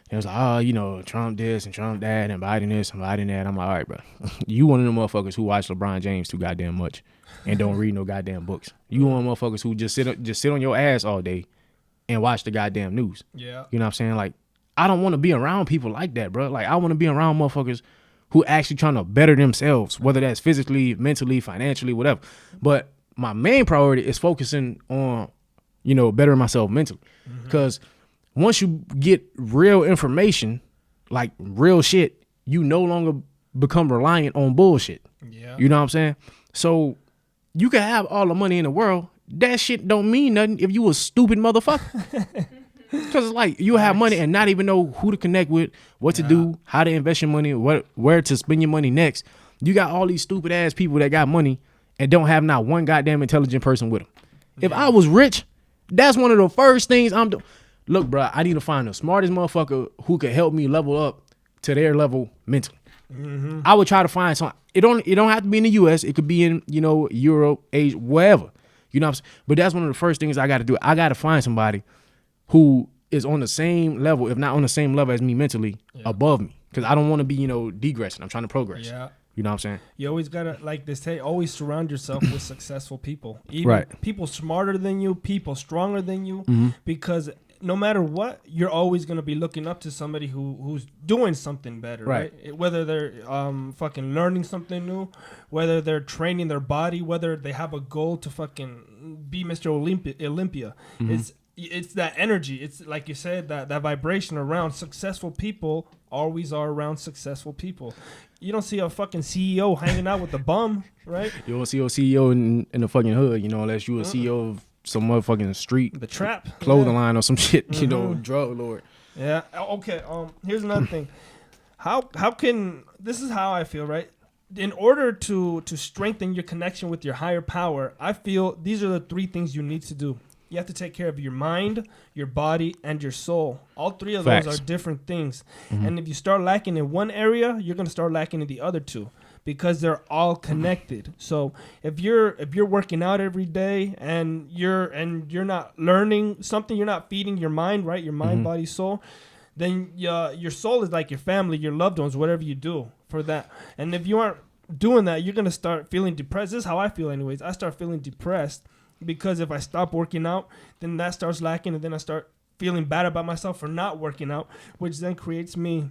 And it was like, oh, you know, Trump this and Trump that and Biden this and Biden that. I'm like, all right, bro, you one of them motherfuckers who watch LeBron James too goddamn much and don't read no goddamn books. You one of them motherfuckers who just sit on your ass all day and watch the goddamn news. Yeah. You know what I'm saying? Like, I don't want to be around people like that, bro. Like, I want to be around motherfuckers who actually trying to better themselves, whether that's physically, mentally, financially, whatever. But my main priority is focusing on, you know, bettering myself mentally. Because once you get real information, like real shit, you no longer become reliant on bullshit. Yeah. You know what I'm saying? So you can have all the money in the world. That shit don't mean nothing if you a stupid motherfucker. Because it's like you have money and not even know who to connect with, what to do, how to invest your money, where to spend your money next. You got all these stupid ass people that got money and don't have not one goddamn intelligent person with them. If I was rich, that's one of the first things I'm doing. Look, bro, I need to find the smartest motherfucker who could help me level up to their level mentally. I would try to find some. It don't have to be in the U.S. It could be in, you know, Europe, Asia, wherever. You know what I'm saying? But that's one of the first things I got to do. I got to find somebody who is on the same level, if not on the same level as me mentally, above me. Because I don't want to be, you know, degressing. I'm trying to progress. Yeah. You know what I'm saying? You always got to, like they say, always surround yourself with successful people. Even Right. people smarter than you, people stronger than you. Because no matter what, you're always going to be looking up to somebody who's doing something better, right? Whether they're fucking learning something new, whether they're training their body, whether they have a goal to fucking be Mr. Olympia. It's it's that energy. It's like you said, that vibration around successful people always are around successful people. You don't see a fucking CEO hanging out with the bum, right? You don't see your CEO in the fucking hood, you know, unless you a CEO of some motherfucking street The trap. clothing Yeah. line or some shit, you know, drug lord. Yeah. Okay. Here's another thing. How can this is how I feel, right? In order to strengthen your connection with your higher power, I feel these are the 3 things you need to do. You have to take care of your mind, your body, and your soul. All 3 of those Facts. are different things. And if you start lacking in one area, you're going to start lacking in the other 2 because they're all connected. So if you're working out every day and you're not learning something, you're not feeding your mind, right? Your mind, body, soul, then your soul is like your family, your loved ones, whatever you do for that. And if you aren't doing that, you're going to start feeling depressed. This is how I feel anyways. I start feeling depressed because if I stop working out, then that starts lacking, and then I start feeling bad about myself for not working out, which then creates me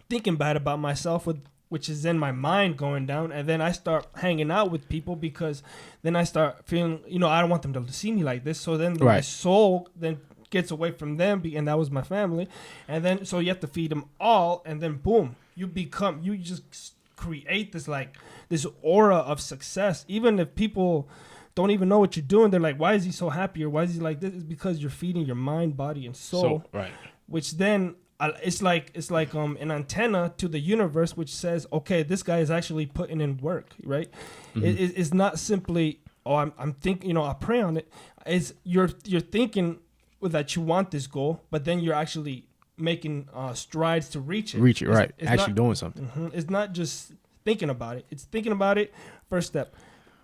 thinking bad about myself, which is then my mind going down, and then I start hanging out with people because then I start feeling, I don't want them to see me like this. So then my Right. soul then gets away from them, and that was my family, and then so you have to feed them all, and then boom, you just create this aura of success. Even if people don't even know what you're doing, they're like, why is he so happy, or why is he like this? It's because you're feeding your mind, body, and soul. So, right. Which then it's like an antenna to the universe, which says, okay, this guy is actually putting in work, right? It's not simply, I'm thinking, I pray on it. It's you're thinking that you want this goal, but then you're actually making strides to reach it. Reach it, right. It's Actually not- doing something. It's not just thinking about it. It's thinking about it, first step.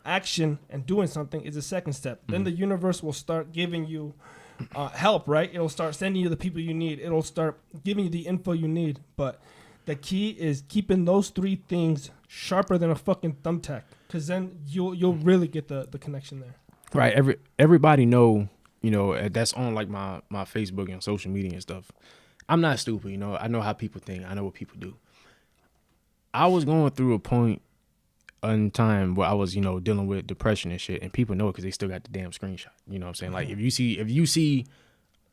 Action and doing something is the second step. Then the universe will start giving you help, right? It'll start sending you the people you need. It'll start giving you the info you need. But the key is keeping those 3 things sharper than a fucking thumbtack, because then you'll really get the connection there. Right. Everybody know, that's on like my Facebook and social media and stuff. I'm not stupid, I know how people think. I know what people do. I was going through a point in time where I was, dealing with depression and shit, and people know it because they still got the damn screenshot. You know what I'm saying? Like if you see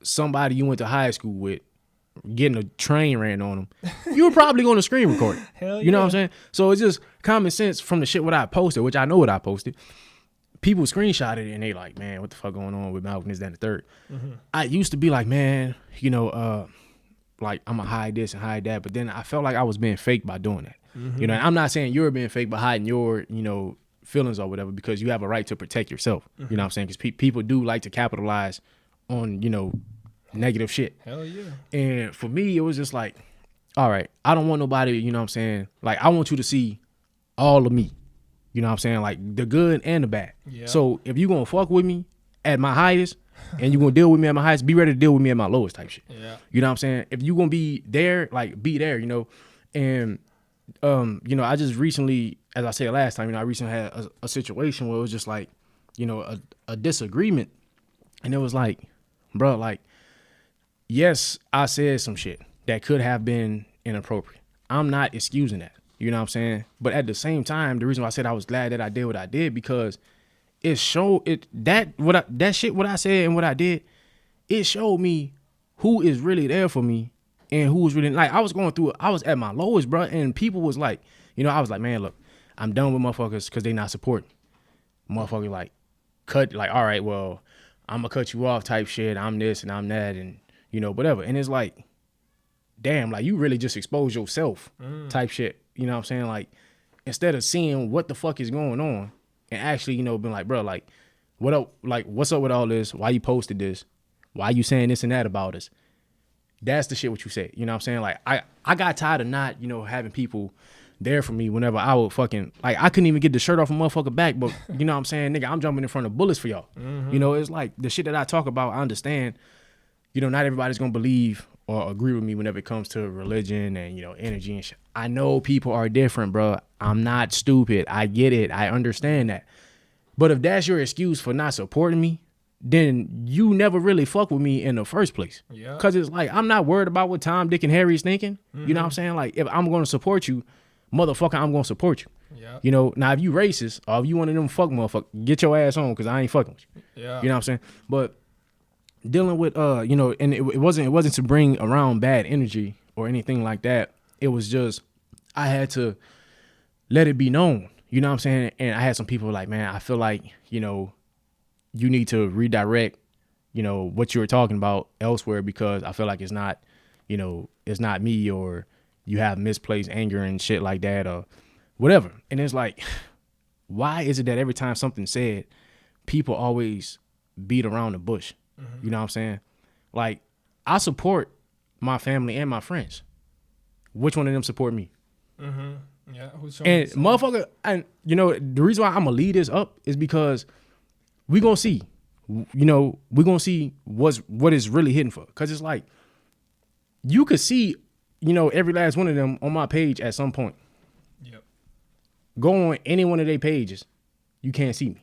somebody you went to high school with getting a train ran on them, you were probably going to screen record it. Hell You know yeah. what I'm saying? So it's just common sense from the shit what I posted, which I know what I posted. People screenshot it and they like, man, what the fuck going on with Malcolm this, that, and the third. I used to be like, man, like I'm gonna hide this and hide that, but then I felt like I was being fake by doing that. And I'm not saying you're being fake by hiding your, feelings or whatever, because you have a right to protect yourself. You know what I'm saying? Because people do like to capitalize on, negative shit. Hell yeah. And for me, it was just like, all right, I don't want nobody, you know what I'm saying? Like, I want you to see all of me. You know what I'm saying? Like, the good and the bad. Yeah. So, if you're going to fuck with me at my highest and you're going to deal with me at my highest, be ready to deal with me at my lowest type shit. Yeah. You know what I'm saying? If you're going to be there, like, be there, And, I just recently, as I said last time, I recently had a situation where it was just like, a disagreement. And it was like, bro, like, yes, I said some shit that could have been inappropriate. I'm not excusing that. You know what I'm saying? But at the same time, the reason why I said I was glad that I did what I did, because it showed that shit, what I said and what I did, it showed me who is really there for me and who was really, like, I was going through it. I was at my lowest, bro. And people was like, I was like, man, look, I'm done with motherfuckers because they not supporting. Motherfucker like cut, like, all right, well, I'm gonna cut you off type shit. I'm this and I'm that and, whatever. And it's like, damn, like, you really just expose yourself type shit. You know what I'm saying? Like, instead of seeing what the fuck is going on and actually, being like, bro, like, what up? Like, what's up with all this? Why you posted this? Why you saying this and that about us? That's the shit what you say. You know what I'm saying? Like, I got tired of not, having people there for me whenever I would fucking, like, I couldn't even get the shirt off a motherfucker back, but you know what I'm saying? Nigga, I'm jumping in front of bullets for y'all. It's like the shit that I talk about, I understand, not everybody's gonna believe or agree with me whenever it comes to religion and, energy and shit. I know people are different, bro. I'm not stupid. I get it. I understand that. But if that's your excuse for not supporting me, then you never really fuck with me in the first place. Yeah. Cause it's like, I'm not worried about what Tom, Dick, and Harry's thinking. You know what I'm saying? Like, if I'm gonna support you, motherfucker, I'm gonna support you. Yeah. Now if you racist or if you one of them fuck motherfucker, get your ass on, cause I ain't fucking with you. Yeah. You know what I'm saying? But dealing with you know, and it wasn't to bring around bad energy or anything like that. It was just I had to let it be known. You know what I'm saying? And I had some people like, man, I feel like, you know, you need to redirect, you know, what you were talking about elsewhere, because I feel like it's not, you know, it's not me, or you have misplaced anger and shit like that or whatever. And it's like, why is it that every time something's said, people always beat around the bush? You know what I'm saying? Like, I support my family and my friends. Which one of them support me? Yeah, who's showing And the same? motherfucker, and you know, the reason why I'm gonna lead this up is because we gonna see, you know, we gonna see what is really hitting for. Cause it's like, you could see, you know, every last one of them on my page at some point. Yep. Go on any one of their pages, you can't see me.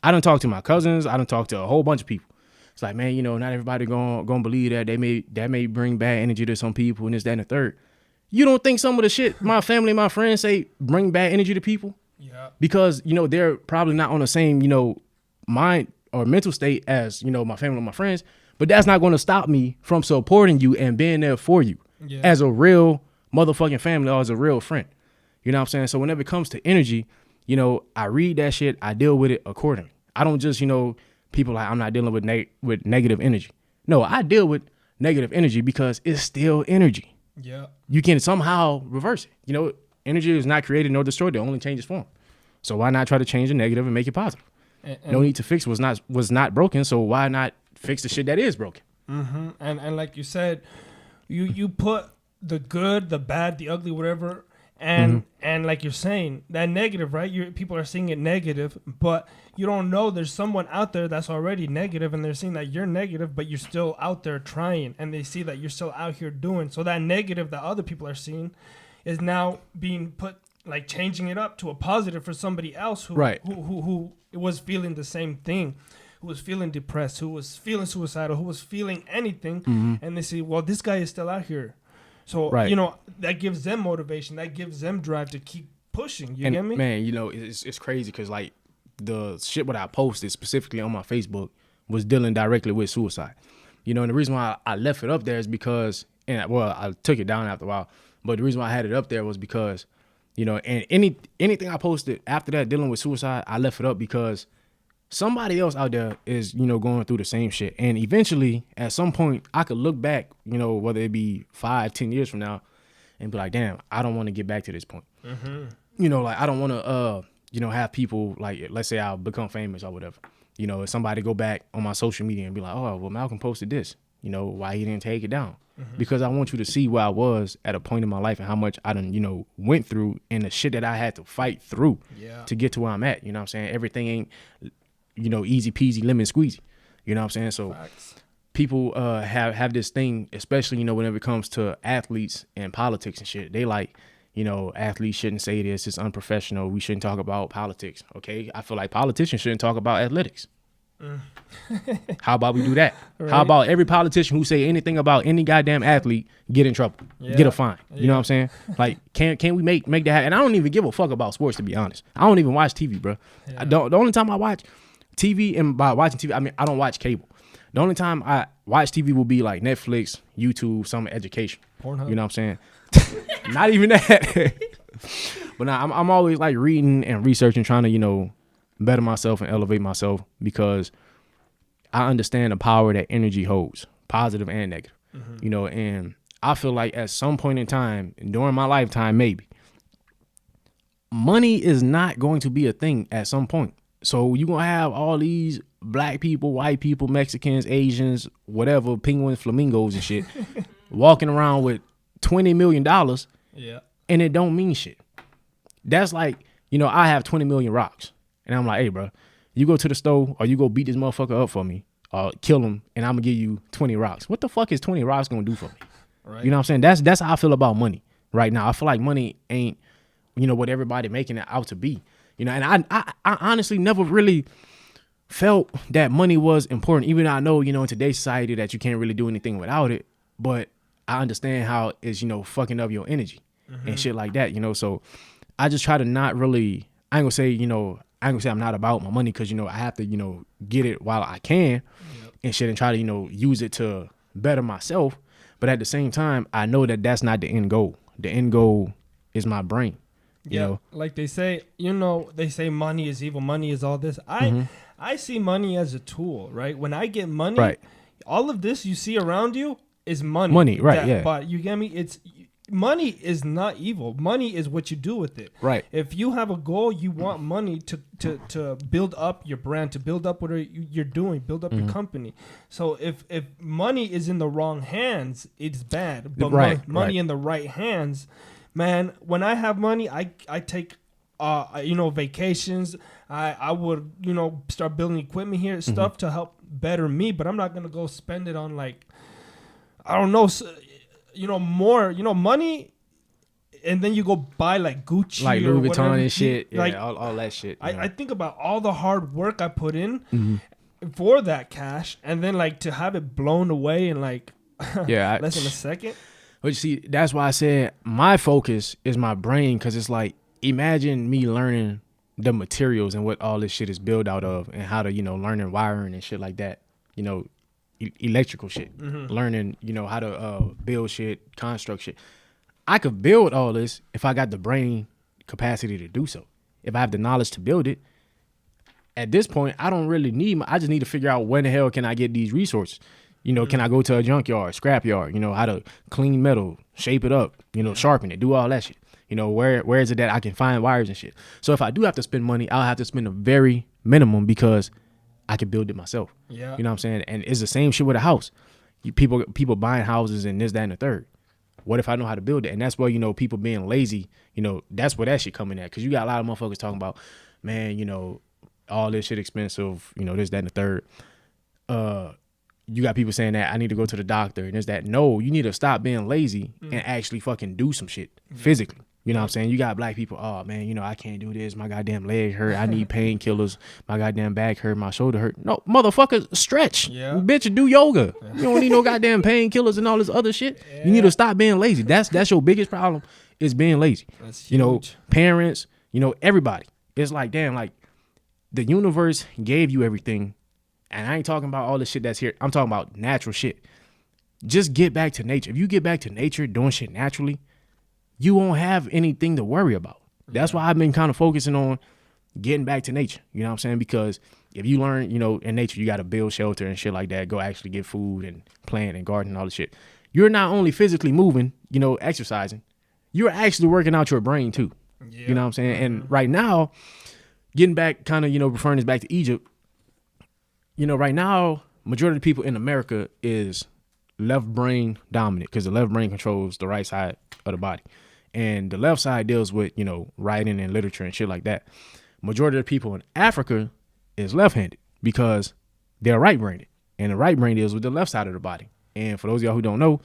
I done talked to my cousins. I done talked to a whole bunch of people. It's like, man, you know, not everybody gonna believe that. That may bring bad energy to some people and this, that, and the third. You don't think some of the shit my family and my friends say bring bad energy to people? Yeah. Because, you know, they're probably not on the same, you know, mind or mental state as, you know, my family and my friends. But that's not going to stop me from supporting you and being there for you as a real motherfucking family or as a real friend. You know what I'm saying? So whenever it comes to energy, you know, I read that shit, I deal with it accordingly. I don't just, you know, people like, I'm not dealing with negative energy. No, I deal with negative energy because it's still energy. Yeah. You can somehow reverse it. You know, energy is not created nor destroyed. It only changes form. So why not try to change the negative and make it positive? And No need to fix was not broken. So why not fix the shit that is broken? and like you said, you put the good, the bad, the ugly, whatever, and like you're saying, that negative, right? People are seeing it negative, but you don't know there's someone out there that's already negative, and they're seeing that you're negative, but you're still out there trying, and they see that you're still out here doing. So that negative that other people are seeing is now being put, like, changing it up to a positive for somebody else who was feeling the same thing, who was feeling depressed, who was feeling suicidal, who was feeling anything, and they see, well, this guy is still out here. So, you know, that gives them motivation. That gives them drive to keep pushing. You get me? Man, you know, it's crazy because, like, the shit what I posted specifically on my Facebook was dealing directly with suicide. You know, and the reason why I left it up there is because, and well, I took it down after a while, but the reason why I had it up there was because, you know, and anything I posted after that dealing with suicide, I left it up because somebody else out there is, you know, going through the same shit. And eventually, at some point, I could look back, you know, whether it be 5-10 years from now, and be like, damn, I don't want to get back to this point. You know, like, I don't want to, you know, have people, like, let's say I'll become famous or whatever. You know, if somebody go back on my social media and be like, oh, well, Malcolm posted this. You know, why he didn't take it down? Because I want you to see where I was at a point in my life and how much I done, you know, went through and the shit that I had to fight through to get to where I'm at. You know what I'm saying? Everything ain't, you know, easy peasy, lemon squeezy. You know what I'm saying? So people have this thing, especially, you know, whenever it comes to athletes and politics and shit. They like, you know, athletes shouldn't say this. It's unprofessional. We shouldn't talk about politics. Okay. I feel like politicians shouldn't talk about athletics. How about we do that? Right. How about every politician who say anything about any goddamn athlete get in trouble, get a fine? You know what I'm saying? Like, can we make that happen? And I don't even give a fuck about sports, to be honest. I don't even watch TV, bro. The only time I watch TV, and by watching TV, I mean, I don't watch cable. The only time I watch TV will be like Netflix, YouTube, some education. Pornhub. You know what I'm saying? Not even that. But nah, I'm always like reading and researching, trying to, you know, better myself and elevate myself, because I understand the power that energy holds, positive and negative. You know, and I feel like at some point in time, during my lifetime, maybe, money is not going to be a thing at some point. So you're going to have all these black people, white people, Mexicans, Asians, whatever, penguins, flamingos and shit, walking around with $20 million, and it don't mean shit. That's like, you know, I have 20 million rocks, and I'm like, hey, bro, you go to the store or you go beat this motherfucker up for me or kill him, and I'm going to give you 20 rocks. What the fuck is 20 rocks going to do for me? Right. You know what I'm saying? That's how I feel about money right now. I feel like money ain't, you know, what everybody making it out to be. You know, and I honestly never really felt that money was important, even though I know, you know, in today's society that you can't really do anything without it. But I understand how it's, you know, fucking up your energy and shit like that, you know. So I just try to not really, I ain't gonna say, you know, I ain't gonna say I'm not about my money because, you know, I have to, you know, get it while I can and shit and try to, you know, use it to better myself. But at the same time, I know that that's not the end goal. The end goal is my brain. You know, like they say, they say money is evil. Money is all this. I see money as a tool, right? When I get money, right. all of this you see around you is money. Money, right, yeah. But you get me? It's money is not evil. Money is what you do with it. Right. If you have a goal, you want money to build up your brand, to build up what you're doing, build up your company. So if money is in the wrong hands, it's bad. But money in the right hands, man, when I have money, I take vacations. I would, start building equipment here, stuff to help better me, but I'm not going to go spend it on like, I don't know, more, money. And then you go buy like Gucci, like Louis Vuitton and shit. Like, yeah, all that shit. I think about all the hard work I put in for that cash, and then like to have it blown away in like less than a second. But you see, that's why I said my focus is my brain, because it's like, imagine me learning the materials and what all this shit is built out of, and how to, learning wiring and shit like that, electrical shit, learning, how to build shit, construct shit. I could build all this if I got the brain capacity to do so. If I have the knowledge to build it. At this point, I don't really need I just need to figure out when the hell can I get these resources. Can I go to a junkyard, scrap yard, how to clean metal, shape it up, sharpen it, do all that shit. Where is it that I can find wires and shit? So if I do have to spend money, I'll have to spend a very minimum because I can build it myself. Yeah. You know what I'm saying? And it's the same shit with a house. People buying houses and this, that, and the third. What if I know how to build it? And that's where, people being lazy, that's where that shit coming at. Because you got a lot of motherfuckers talking about, man, all this shit expensive, this, that, and the third. You got people saying that I need to go to the doctor and this, that. No, you need to stop being lazy and actually fucking do some shit physically. You know what I'm saying? You got black people, oh man, I can't do this. My goddamn leg hurt. I need painkillers. My goddamn back hurt. My shoulder hurt. No, motherfucker, stretch. Yeah. Bitch, do yoga. You don't need no goddamn painkillers and all this other shit. Yeah. You need to stop being lazy. That's your biggest problem, is being lazy. That's huge. Parents, everybody. It's like, damn, like the universe gave you everything. And I ain't talking about all the shit that's here. I'm talking about natural shit. Just get back to nature. If you get back to nature doing shit naturally, you won't have anything to worry about. That's why I've been kind of focusing on getting back to nature. You know what I'm saying? Because if you learn, in nature, you got to build shelter and shit like that. Go actually get food and plant and garden and all this shit. You're not only physically moving, exercising, you're actually working out your brain too. Yeah. You know what I'm saying? And right now, getting back kind of, referring this back to Egypt, right now, majority of the people in America is left brain dominant, because the left brain controls the right side of the body. And the left side deals with, writing and literature and shit like that. Majority of the people in Africa is left-handed because they're right-brained. And the right brain deals with the left side of the body. And for those of y'all who don't know,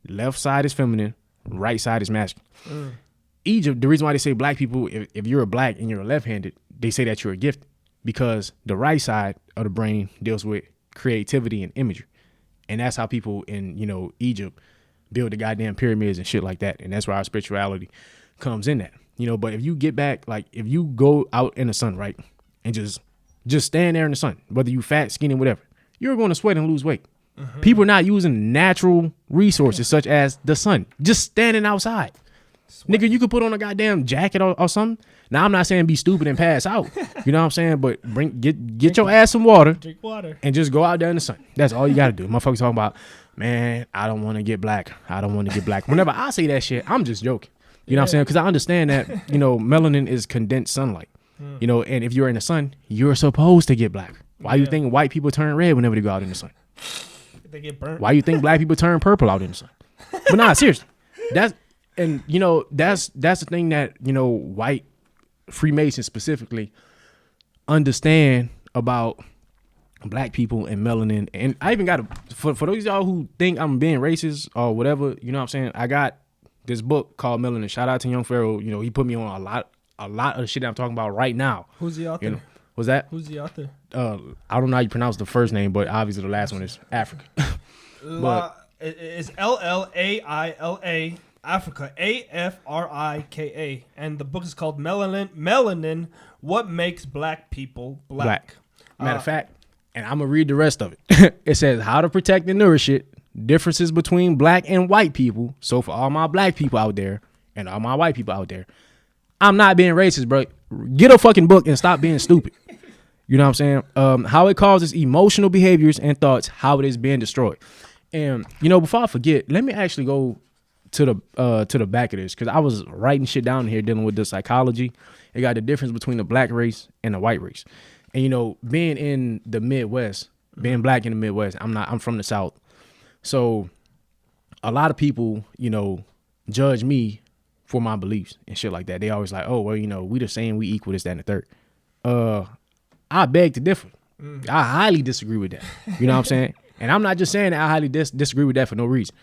left side is feminine, right side is masculine. Egypt, the reason why they say black people, if you're a black and you're left-handed, they say that you're a gift, because the right side of the brain deals with creativity and imagery. And that's how people in, Egypt build the goddamn pyramids and shit like that. And that's where our spirituality comes in that. But if you get back, like if you go out in the sun, right, and just stand there in the sun, whether you fat, skinny, whatever, you're going to sweat and lose weight. People are not using natural resources such as the sun. Just standing outside. Sweat. Nigga, you could put on a goddamn jacket or something. Now, I'm not saying be stupid and pass out. You know what I'm saying? But get your ass some water. Drink water. And just go out there in the sun. That's all you got to do. Motherfuckers talking about, man, I don't want to get black. I don't want to get black. Whenever I say that shit, I'm just joking. You know what I'm saying? Because I understand that, melanin is condensed sunlight. And if you're in the sun, you're supposed to get black. Why you think white people turn red whenever they go out in the sun? They get burnt. Why you think black people turn purple out in the sun? But nah, seriously. That's the thing that, white Freemasons specifically understand about black people and melanin. And I even got for those of y'all who think I'm being racist or whatever, you know what I'm saying? I got this book called Melanin. Shout out to Young Pharaoh. He put me on a lot of the shit that I'm talking about right now. Who's the author? Was that? Who's the author? I don't know how you pronounce the first name, but obviously the last one is Africa. But it's Laila Africa, Afrika, and the book is called Melanin. What makes black people black? Matter of fact, and I'm gonna read the rest of it. It says how to protect and nourish it. Differences between black and white people. So for all my black people out there and all my white people out there, I'm not being racist, bro. Get a fucking book and stop being stupid. You know what I'm saying? How it causes emotional behaviors and thoughts, how it is being destroyed. And before I forget, let me actually go to the back of this, because I was writing shit down here dealing with the psychology. It got the difference between the black race and the white race. And being in the Midwest, being black in the Midwest, I'm from the South. So a lot of people, judge me for my beliefs and shit like that. They always like, oh, well, we the same, we equal, this, that, and the third. I beg to differ. I highly disagree with that. You know what I'm saying? And I'm not just saying that I highly disagree with that for no reason.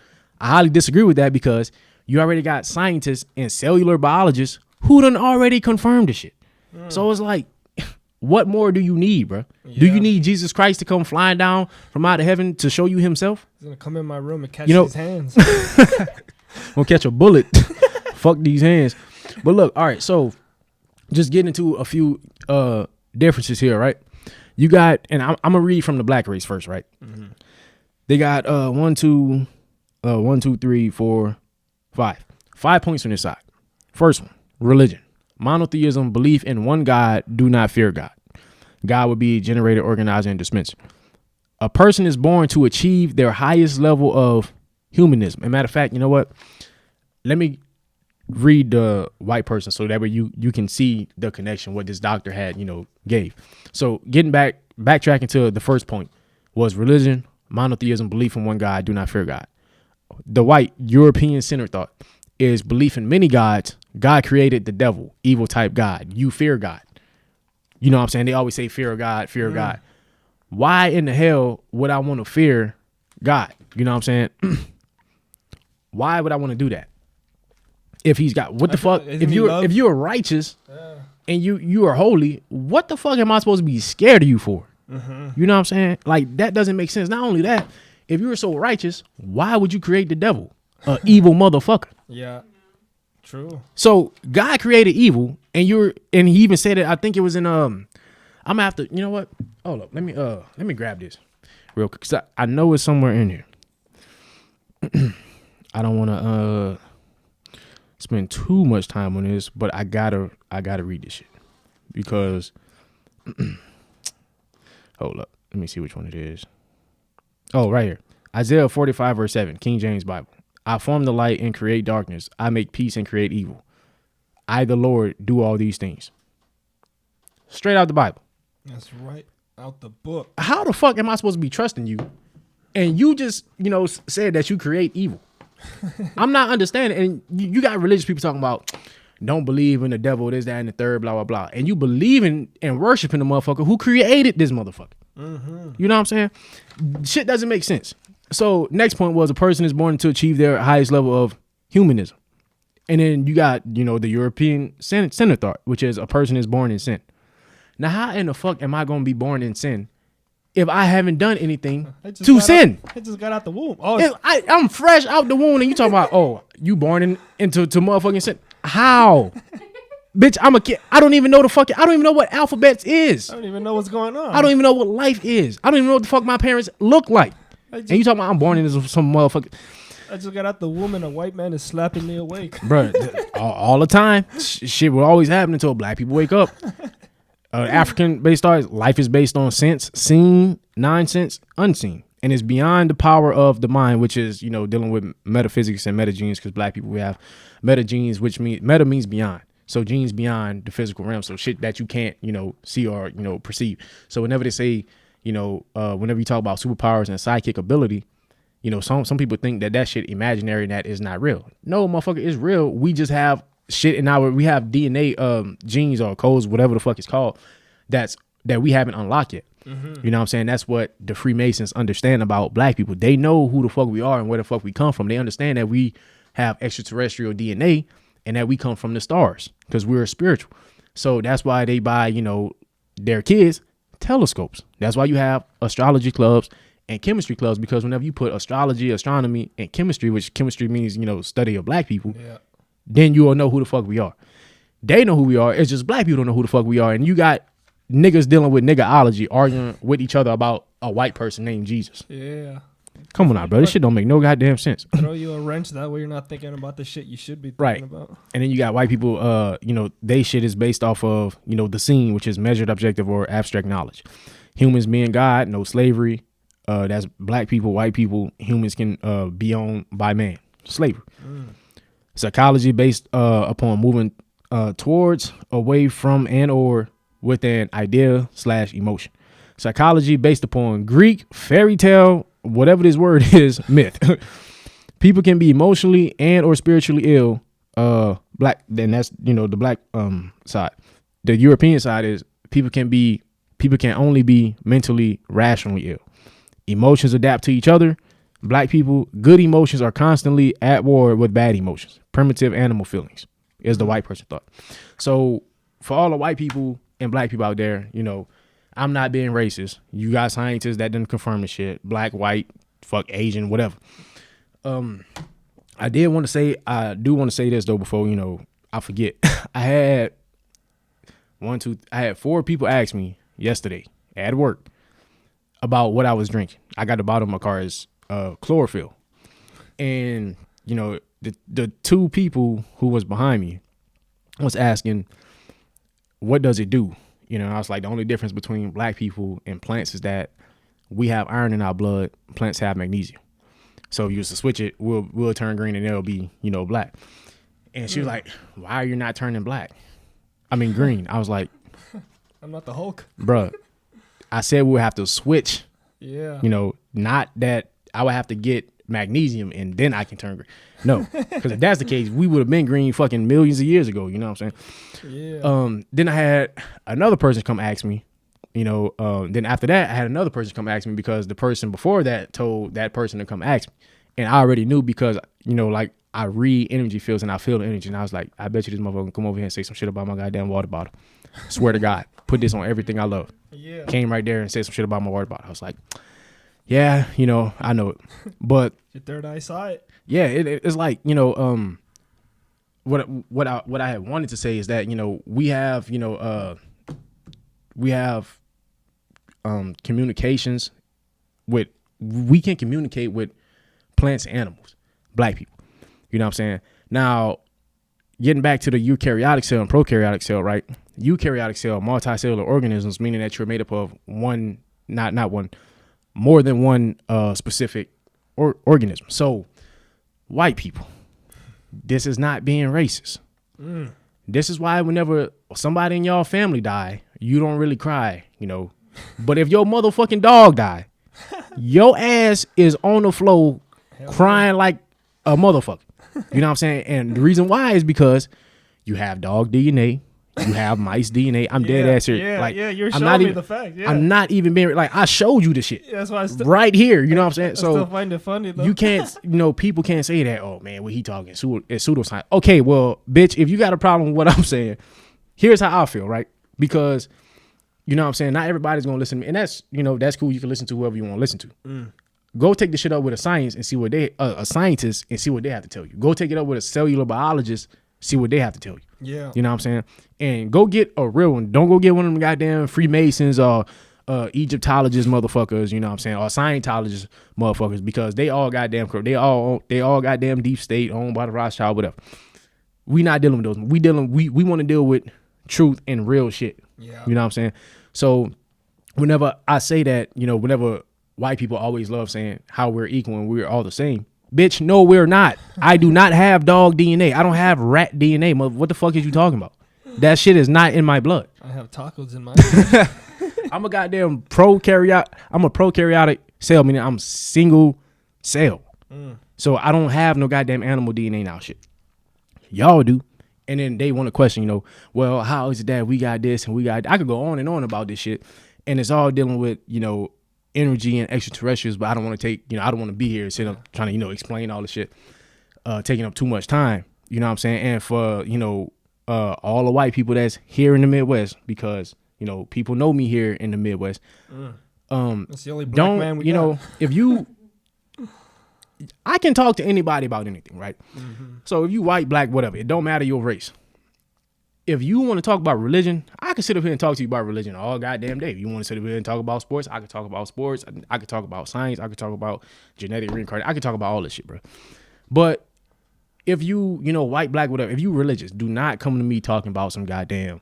I highly disagree with that because you already got scientists and cellular biologists who done already confirmed this shit. So it's like, what more do you need, bro? Yeah. Do you need Jesus Christ to come flying down from out of heaven to show you himself? He's going to come in my room and catch his hands. Gonna catch a bullet. Fuck these hands. But look, all right, so just getting into a few differences here, right? You got, and I'm gonna read from the black race first, right? Mm-hmm. They got 1, 2, 3, 4, 5. 5 points on this side. First one, religion. Monotheism, belief in one God, do not fear God. God would be generator, organizer, and dispenser. A person is born to achieve their highest level of humanism. And matter of fact, you know what? Let me read the white person so that way you can see the connection, what this doctor had, gave. So backtracking to the first point was religion, monotheism, belief in one God, do not fear God. The white European-centered thought is belief in many gods. God created the devil, evil type God. You fear God. You know what I'm saying? They always say fear of God, fear of God. Why in the hell would I want to fear God? You know what I'm saying? Why would I want to do that? If he's got, what the fuck? If you are righteous and you are holy, what the fuck am I supposed to be scared of you for? Mm-hmm. You know what I'm saying? Like, that doesn't make sense. Not only that, if you were so righteous, why would you create the devil? An evil motherfucker. Yeah. True. So God created evil, and he even said it. I think it was in I'm gonna have to, you know what? Hold up. Let me grab this real quick, because I know it's somewhere in here. I don't want to spend too much time on this, but I gotta read this shit because hold up. Let me see which one it is. Oh, right here. Isaiah 45 verse 7, King James Bible. I form the light and create darkness. I make peace and create evil. I, the Lord, do all these things. Straight out the Bible. That's right out the book. How the fuck am I supposed to be trusting you? And you just, said that you create evil. I'm not understanding. And you got religious people talking about don't believe in the devil, this, that, and the third, blah, blah, blah. And you believe in and worshiping the motherfucker who created this motherfucker. Mm-hmm. You know what I'm saying? Shit doesn't make sense. So next point was a person is born to achieve their highest level of humanism. And then you got, the European center thought, which is a person is born in sin. Now, how in the fuck am I going to be born in sin if I haven't done anything to sin? I just got out the womb. Oh, I'm fresh out the womb, and you talking about, oh, you born into motherfucking sin. How? Bitch, I'm a kid. I don't even know I don't even know what alphabets is. I don't even know what's going on. I don't even know what life is. I don't even know what the fuck my parents look like. And you talking about I'm born into some motherfucker. I just got out the womb and a white man is slapping me awake. Bro, all the time. Shit will always happen until black people wake up. African-based thought, life is based on sense, seen, non-sense, unseen. And it's beyond the power of the mind, which is, dealing with metaphysics and metagenes, because black people, we have metagenes, which means, meta means beyond. So genes beyond the physical realm. So shit that you can't, see or, perceive. So whenever they say, whenever you talk about superpowers and psychic ability, some people think that shit imaginary and that is not real. No, motherfucker, it's real. We just have shit in we have DNA genes or codes, whatever the fuck it's called, that we haven't unlocked yet. Mm-hmm. You know what I'm saying? That's what the Freemasons understand about black people. They know who the fuck we are and where the fuck we come from. They understand that we have extraterrestrial DNA and that we come from the stars because we're spiritual. So that's why they buy, their kids telescopes. That's why you have astrology clubs and chemistry clubs, because whenever you put astrology, astronomy, and chemistry, which chemistry means, study of black people, Yeah. then you will know who the fuck we are. They know who we are. It's just black people don't know who the fuck we are. And you got niggas dealing with niggaology, arguing with each other about a white person named Jesus. Yeah. Come on now, bro. This shit don't make no goddamn sense. Throw you a wrench. That way you're not thinking about the shit you should be thinking Right. about. And then you got white people, they shit is based off of, the scene, which is measured, objective, or abstract knowledge. Humans being God, no slavery. That's black people, white people. Humans can be owned by man. Slavery. Psychology based upon moving towards, away from, and or with an idea / emotion. Psychology based upon Greek, fairy tale, whatever this word is, myth. People can be emotionally and or spiritually ill. Black, then that's the black side. The European side is people can only be mentally, rationally ill. Emotions adapt to each other. Black people, good emotions are constantly at war with bad emotions. Primitive animal feelings is the white person thought. So for all the white people and black people out there, I'm not being racist. You got scientists that didn't confirm the shit. Black, white, fuck Asian, whatever. I do want to say this though before, I forget. I had 4 people ask me yesterday at work about what I was drinking. I got the bottom of my car is chlorophyll. And, the 2 people who was behind me was asking, what does it do? I was like, the only difference between black people and plants is that we have iron in our blood. Plants have magnesium. So if you was to switch it, we'll turn green and it'll be, black. And she was like, why are you not turning black? I mean, green. I was like, I'm not the Hulk. bruh, I said we'll have to switch, Yeah. not that I would have to get magnesium and then I can turn green. No, because if that's the case, we would have been green fucking millions of years ago. You know what I'm saying? Yeah. Then I had another person come ask me, then after that, I had another person come ask me because the person before that told that person to come ask me. And I already knew because, like I read energy fields and I feel the energy. And I was like, I bet you this motherfucker can come over here and say some shit about my goddamn water bottle. Swear to God, put this on everything I love. Yeah. Came right there and said some shit about my water bottle. I was like, yeah, I know it. But Your third eye saw it. yeah, it's like, what I had wanted to say is that, we have communications with, we can communicate with plants and animals, black people. You know what I'm saying? Now, getting back to the eukaryotic cell and prokaryotic cell, right? Eukaryotic cell, multicellular organisms, meaning that you're made up of one, not one, more than one specific organism. So, white people, this is not being racist. This is why whenever somebody in y'all family die, you don't really cry, But if your motherfucking dog die, your ass is on the floor crying like a motherfucker. You know what I'm saying? And the reason why is because you have dog DNA, you have mice DNA. I'm dead ass serious. Yeah, like, you're I'm showing not me even, the fact. Yeah. I'm not even being like, I showed you the shit. That's why I still, Right here. You know what I'm saying? I So still find it funny though. you can't, people can't say that, oh man, what he talking, it's pseudoscience. Okay, well, bitch, if you got a problem with what I'm saying, here's how I feel, right? Because, you know what I'm saying, not everybody's going to listen to me. And that's, that's cool. You can listen to whoever you want to listen to. Go take the shit up with a science and see what a scientist and see what they have to tell you. Go take it up with a cellular biologist, see what they have to tell you. Yeah. You know what I'm saying? And go get a real one. Don't go get one of them goddamn Freemasons or Egyptologist motherfuckers, you know what I'm saying, or Scientologist motherfuckers, because they all goddamn corrupt. They all goddamn deep state, owned by the Rothschild, whatever. We not dealing with those. We want to deal with truth and real shit. Yeah. You know what I'm saying? So whenever I say that, whenever white people always love saying how we're equal and we're all the same. Bitch, no, we're not. I do not have dog DNA. I don't have rat DNA. What the fuck is you talking about? That shit is not in my blood. I have tacos in my. I'm a goddamn prokaryotic. I'm a prokaryotic cell, meaning I'm single cell. So I don't have no goddamn animal DNA now shit. Y'all do. And then they want to question, well, how is it that we got this and we got, I could go on and on about this shit. And it's all dealing with, energy and extraterrestrials, but I don't want to take, I don't want to be here sitting up trying to, explain all the shit, taking up too much time. You know what I'm saying? And for, all the white people that's here in the Midwest, because, people know me here in the Midwest. That's the only black man we got. if you, I can talk to anybody about anything, right? Mm-hmm. So if you white, black, whatever, it don't matter your race. If you want to talk about religion, I can sit up here and talk to you about religion all goddamn day. If you want to sit up here and talk about sports, I can talk about sports. I can talk about science. I can talk about genetic reincarnation. I can talk about all this shit, bro. But if you, white, black, whatever, if you religious, do not come to me talking about some goddamn,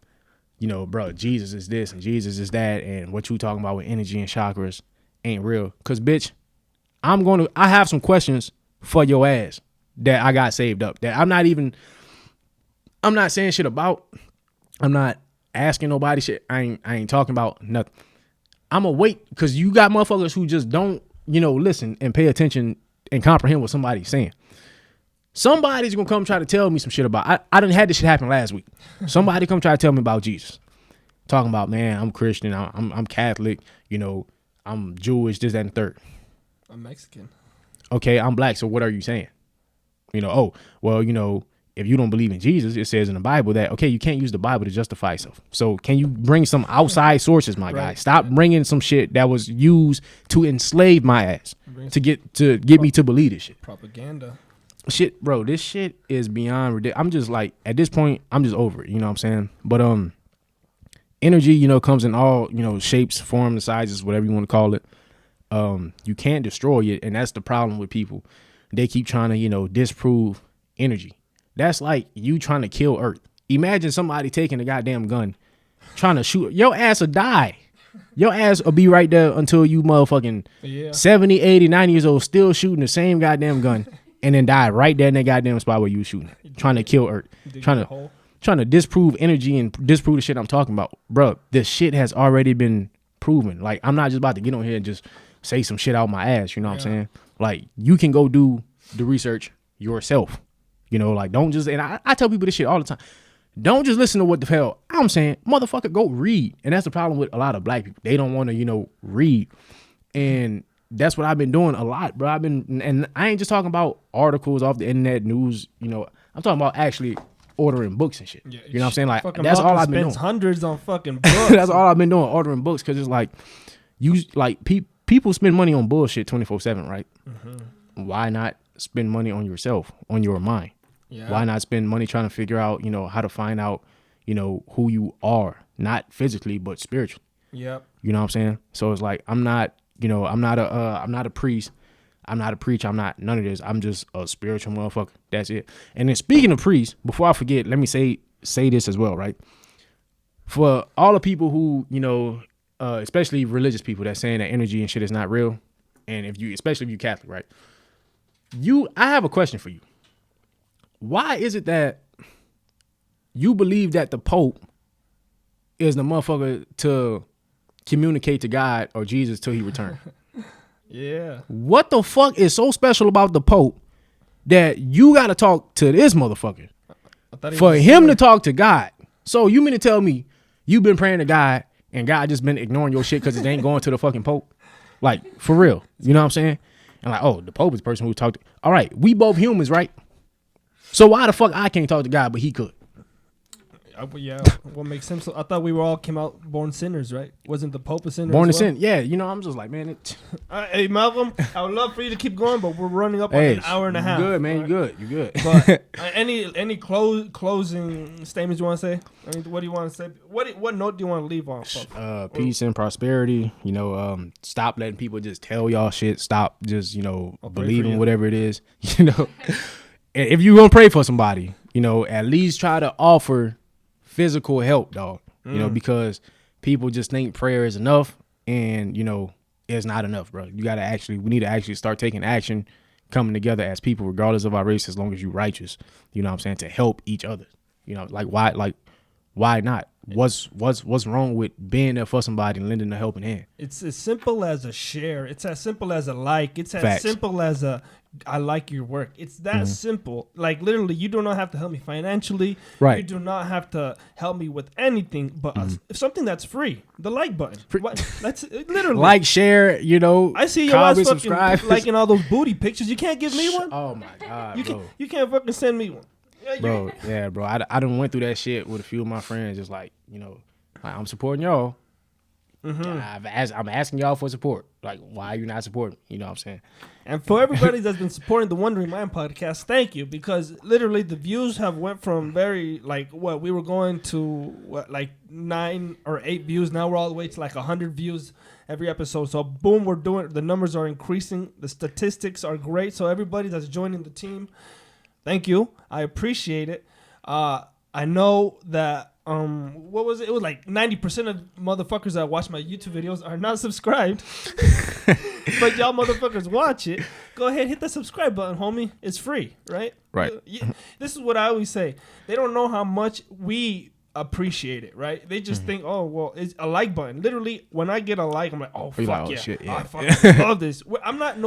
bro, Jesus is this and Jesus is that, and what you talking about with energy and chakras ain't real. Cause bitch, I have some questions for your ass that I got saved up that I'm not saying shit about. I'm not asking nobody shit. I ain't talking about nothing. I'ma wait because you got motherfuckers who just don't, listen and pay attention and comprehend what somebody's saying. Somebody's gonna come try to tell me some shit about. I done had this shit happen last week. Somebody come try to tell me about Jesus, talking about, man, I'm Christian, I'm Catholic, I'm Jewish, this, that, and the third. I'm Mexican. Okay, I'm black. So what are you saying? If you don't believe in Jesus, it says in the Bible that, okay, you can't use the Bible to justify yourself. So can you bring some outside sources, my guy? Stop bringing some shit that was used to enslave my ass to get me to believe this shit. Propaganda. Shit, bro, this shit is beyond ridiculous. I'm just like, at this point, I'm just over it. You know what I'm saying? But energy, comes in all, shapes, forms, sizes, whatever you want to call it. You can't destroy it, and that's the problem with people. They keep trying to, disprove energy. That's like you trying to kill Earth. Imagine somebody taking a goddamn gun, trying to shoot. Your ass will die. Your ass will be right there until you motherfucking 70, 80, 90 years old, still shooting the same goddamn gun, and then die right there in that goddamn spot where you was shooting at, trying to kill Earth, trying to disprove energy and disprove the shit I'm talking about. Bro, this shit has already been proven. Like, I'm not just about to get on here and just say some shit out my ass, you know what I'm saying? Like, you can go do the research yourself. Don't just, and I tell people this shit all the time. Don't just listen to what the hell I'm saying. Motherfucker, go read. And that's the problem with a lot of black people. They don't want to, read. And that's what I've been doing a lot, bro. And I ain't just talking about articles off the internet, news, I'm talking about actually ordering books and shit. You know what I'm saying? Like, that's all I've been doing. Hundreds on fucking books. That's all I've been doing, ordering books. Cause it's like, people spend money on bullshit 24/7, right? Mm-hmm. Why not spend money on yourself, on your mind? Yeah. Why not spend money trying to figure out, how to find out, who you are, not physically, but spiritually. Yep. You know what I'm saying? So it's like, I'm not a priest. I'm not a preacher. I'm not none of this. I'm just a spiritual motherfucker. That's it. And then speaking of priests, before I forget, let me say this as well, right? For all the people who, especially religious people that's saying that energy and shit is not real. And especially if you Catholic, right? I have a question for you. Why is it that you believe that the Pope is the motherfucker to communicate to God or Jesus till he returns? Yeah. What the fuck is so special about the Pope that you got to talk to this motherfucker for him to talk to God? So you mean to tell me you've been praying to God and God just been ignoring your shit because it ain't going to the fucking Pope? Like, for real. You know what I'm saying? And like, oh, the Pope is the person who talked to. All right, we both humans, right? So why the fuck I can't talk to God, but he could? Yeah, what makes sense? I thought we came out born sinners, right? Wasn't the Pope a sinner? Born to sin, yeah. I'm just like, man. Hey, Malcolm, I would love for you to keep going, but we're running up on an hour and a half. You good, man? Right? You good? But any closing statements you want to say? I mean, what do you want to say? What note do you want to leave on? Peace and prosperity. Stop letting people just tell y'all shit. Stop just believing whatever it is. If you gonna pray for somebody, at least try to offer physical help, dog. Because people just think prayer is enough, and it's not enough, bro. We need to actually start taking action, coming together as people, regardless of our race, as long as you're righteous. You know what I'm saying? To help each other. Why not? What's wrong with being there for somebody and lending a helping hand? It's as simple as a share. It's as simple as a like. It's as Facts. simple as I like your work. It's that simple. Like, literally, you do not have to help me financially. Right. You do not have to help me with anything but something that's free. The like button. That's literally. Like, share, I see your ass comment, fucking subscribe. liking all those booty pictures. You can't give me one? Oh, my God, you can't fucking send me one. Yeah, bro. I done went through that shit with a few of my friends. Just like, I'm supporting y'all. I'm asking y'all for support. Like, why are you not supporting? You know what I'm saying? And for everybody that's been supporting the Wondering Mind podcast, thank you, because literally the views have went from very we were going to 9 or 8 views. Now we're all the way to 100 views every episode. So boom, the numbers are increasing. The statistics are great. So everybody that's joining the team, thank you. I appreciate it. I know that what was it? It was 90% of motherfuckers that watch my YouTube videos are not subscribed. But y'all motherfuckers watch it. Go ahead, hit the subscribe button, homie. It's free, right? Right. This is what I always say. They don't know how much we appreciate it, right? They just think, oh, well, it's a like button. Literally, when I get a like, I'm like, oh, fuck like, oh, yeah. shit, yeah. I fucking love this. I'm not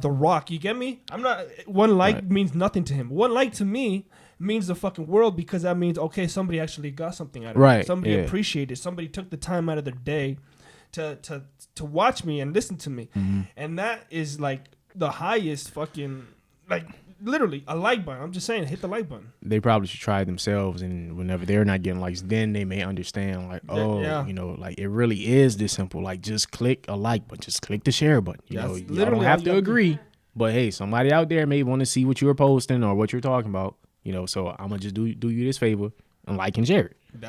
The Rock, you get me? I'm not, one like means nothing to him. One like to me means the fucking world, because that means, okay, somebody actually got something out of it. Somebody appreciated. Somebody took the time out of their day to watch me and listen to me. And that is the highest fucking, literally a like button. I'm just saying, hit the like button. They probably should try it themselves, and whenever they're not getting likes, then they may understand it really is this simple. Just click a like button, just click the share button. You know, you don't have to agree, but hey, somebody out there may want to see what you're posting or what you're talking about. You know, so I'm gonna just do you this favor and like and share it. And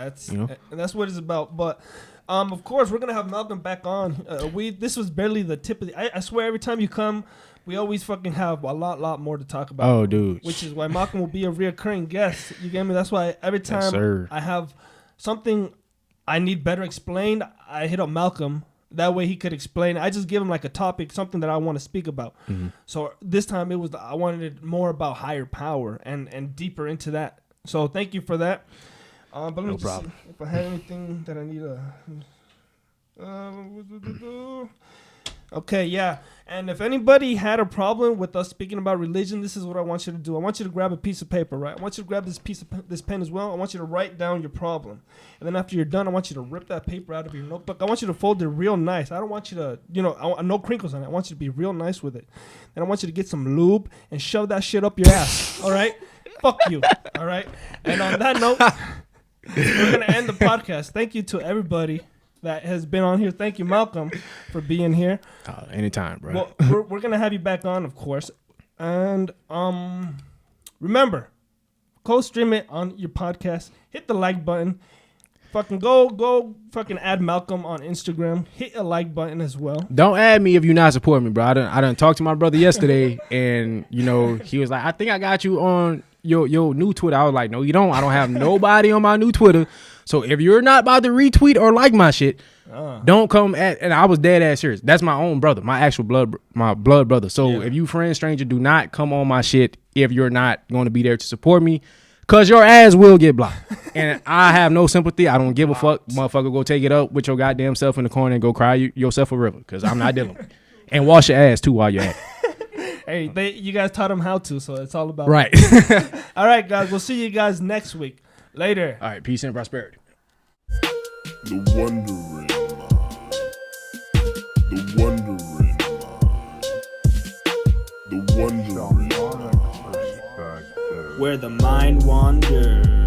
that's what it's about. But of course, we're gonna have Malcolm back on. This was barely the tip of I swear, every time you come, we always fucking have a lot more to talk about. Oh, dude. Which is why Malcolm will be a reoccurring guest. You get me? That's why every time I have something I need better explained, I hit up Malcolm. That way he could explain. I just give him a topic, something that I want to speak about. So this time I wanted it more about higher power and deeper into that. So thank you for that. But let me just see if I had anything that I need to... Okay, yeah. And if anybody had a problem with us speaking about religion, this is what I want you to do. I want you to grab a piece of paper, right? I want you to grab this pen as well. I want you to write down your problem. And then after you're done, I want you to rip that paper out of your notebook. I want you to fold it real nice. I don't want you to, no crinkles on it. I want you to be real nice with it. And I want you to get some lube and shove that shit up your ass, all right? Fuck you, all right? And on that note, we're going to end the podcast. Thank you to everybody that has been on here. Thank you, Malcolm, for being here. Anytime, bro. Well, we're gonna have you back on, of course. And remember, co-stream it on your podcast. Hit the like button. Fucking go fucking add Malcolm on Instagram. Hit a like button as well. Don't add me if you're not supporting me, bro. I done talked to my brother yesterday, and he was like, I think I got you on your new Twitter. I was like, no, you don't. I don't have nobody on my new Twitter. So if you're not about to retweet or like my shit, don't come at. And I was dead ass serious. That's my own brother, my actual blood brother. So if you friend stranger, do not come on my shit if you're not going to be there to support me, cause your ass will get blocked. And I have no sympathy. I don't give a fuck, motherfucker. Go take it up with your goddamn self in the corner and go cry yourself a river, cause I'm not dealing with it. And wash your ass too while you're at it. Hey, you guys taught them how to, so it's all about right. All right, guys. We'll see you guys next week. Later. All right. Peace and prosperity. The Wondering Mind. The Wondering Mind. The Wondering Mind. Where the mind wanders.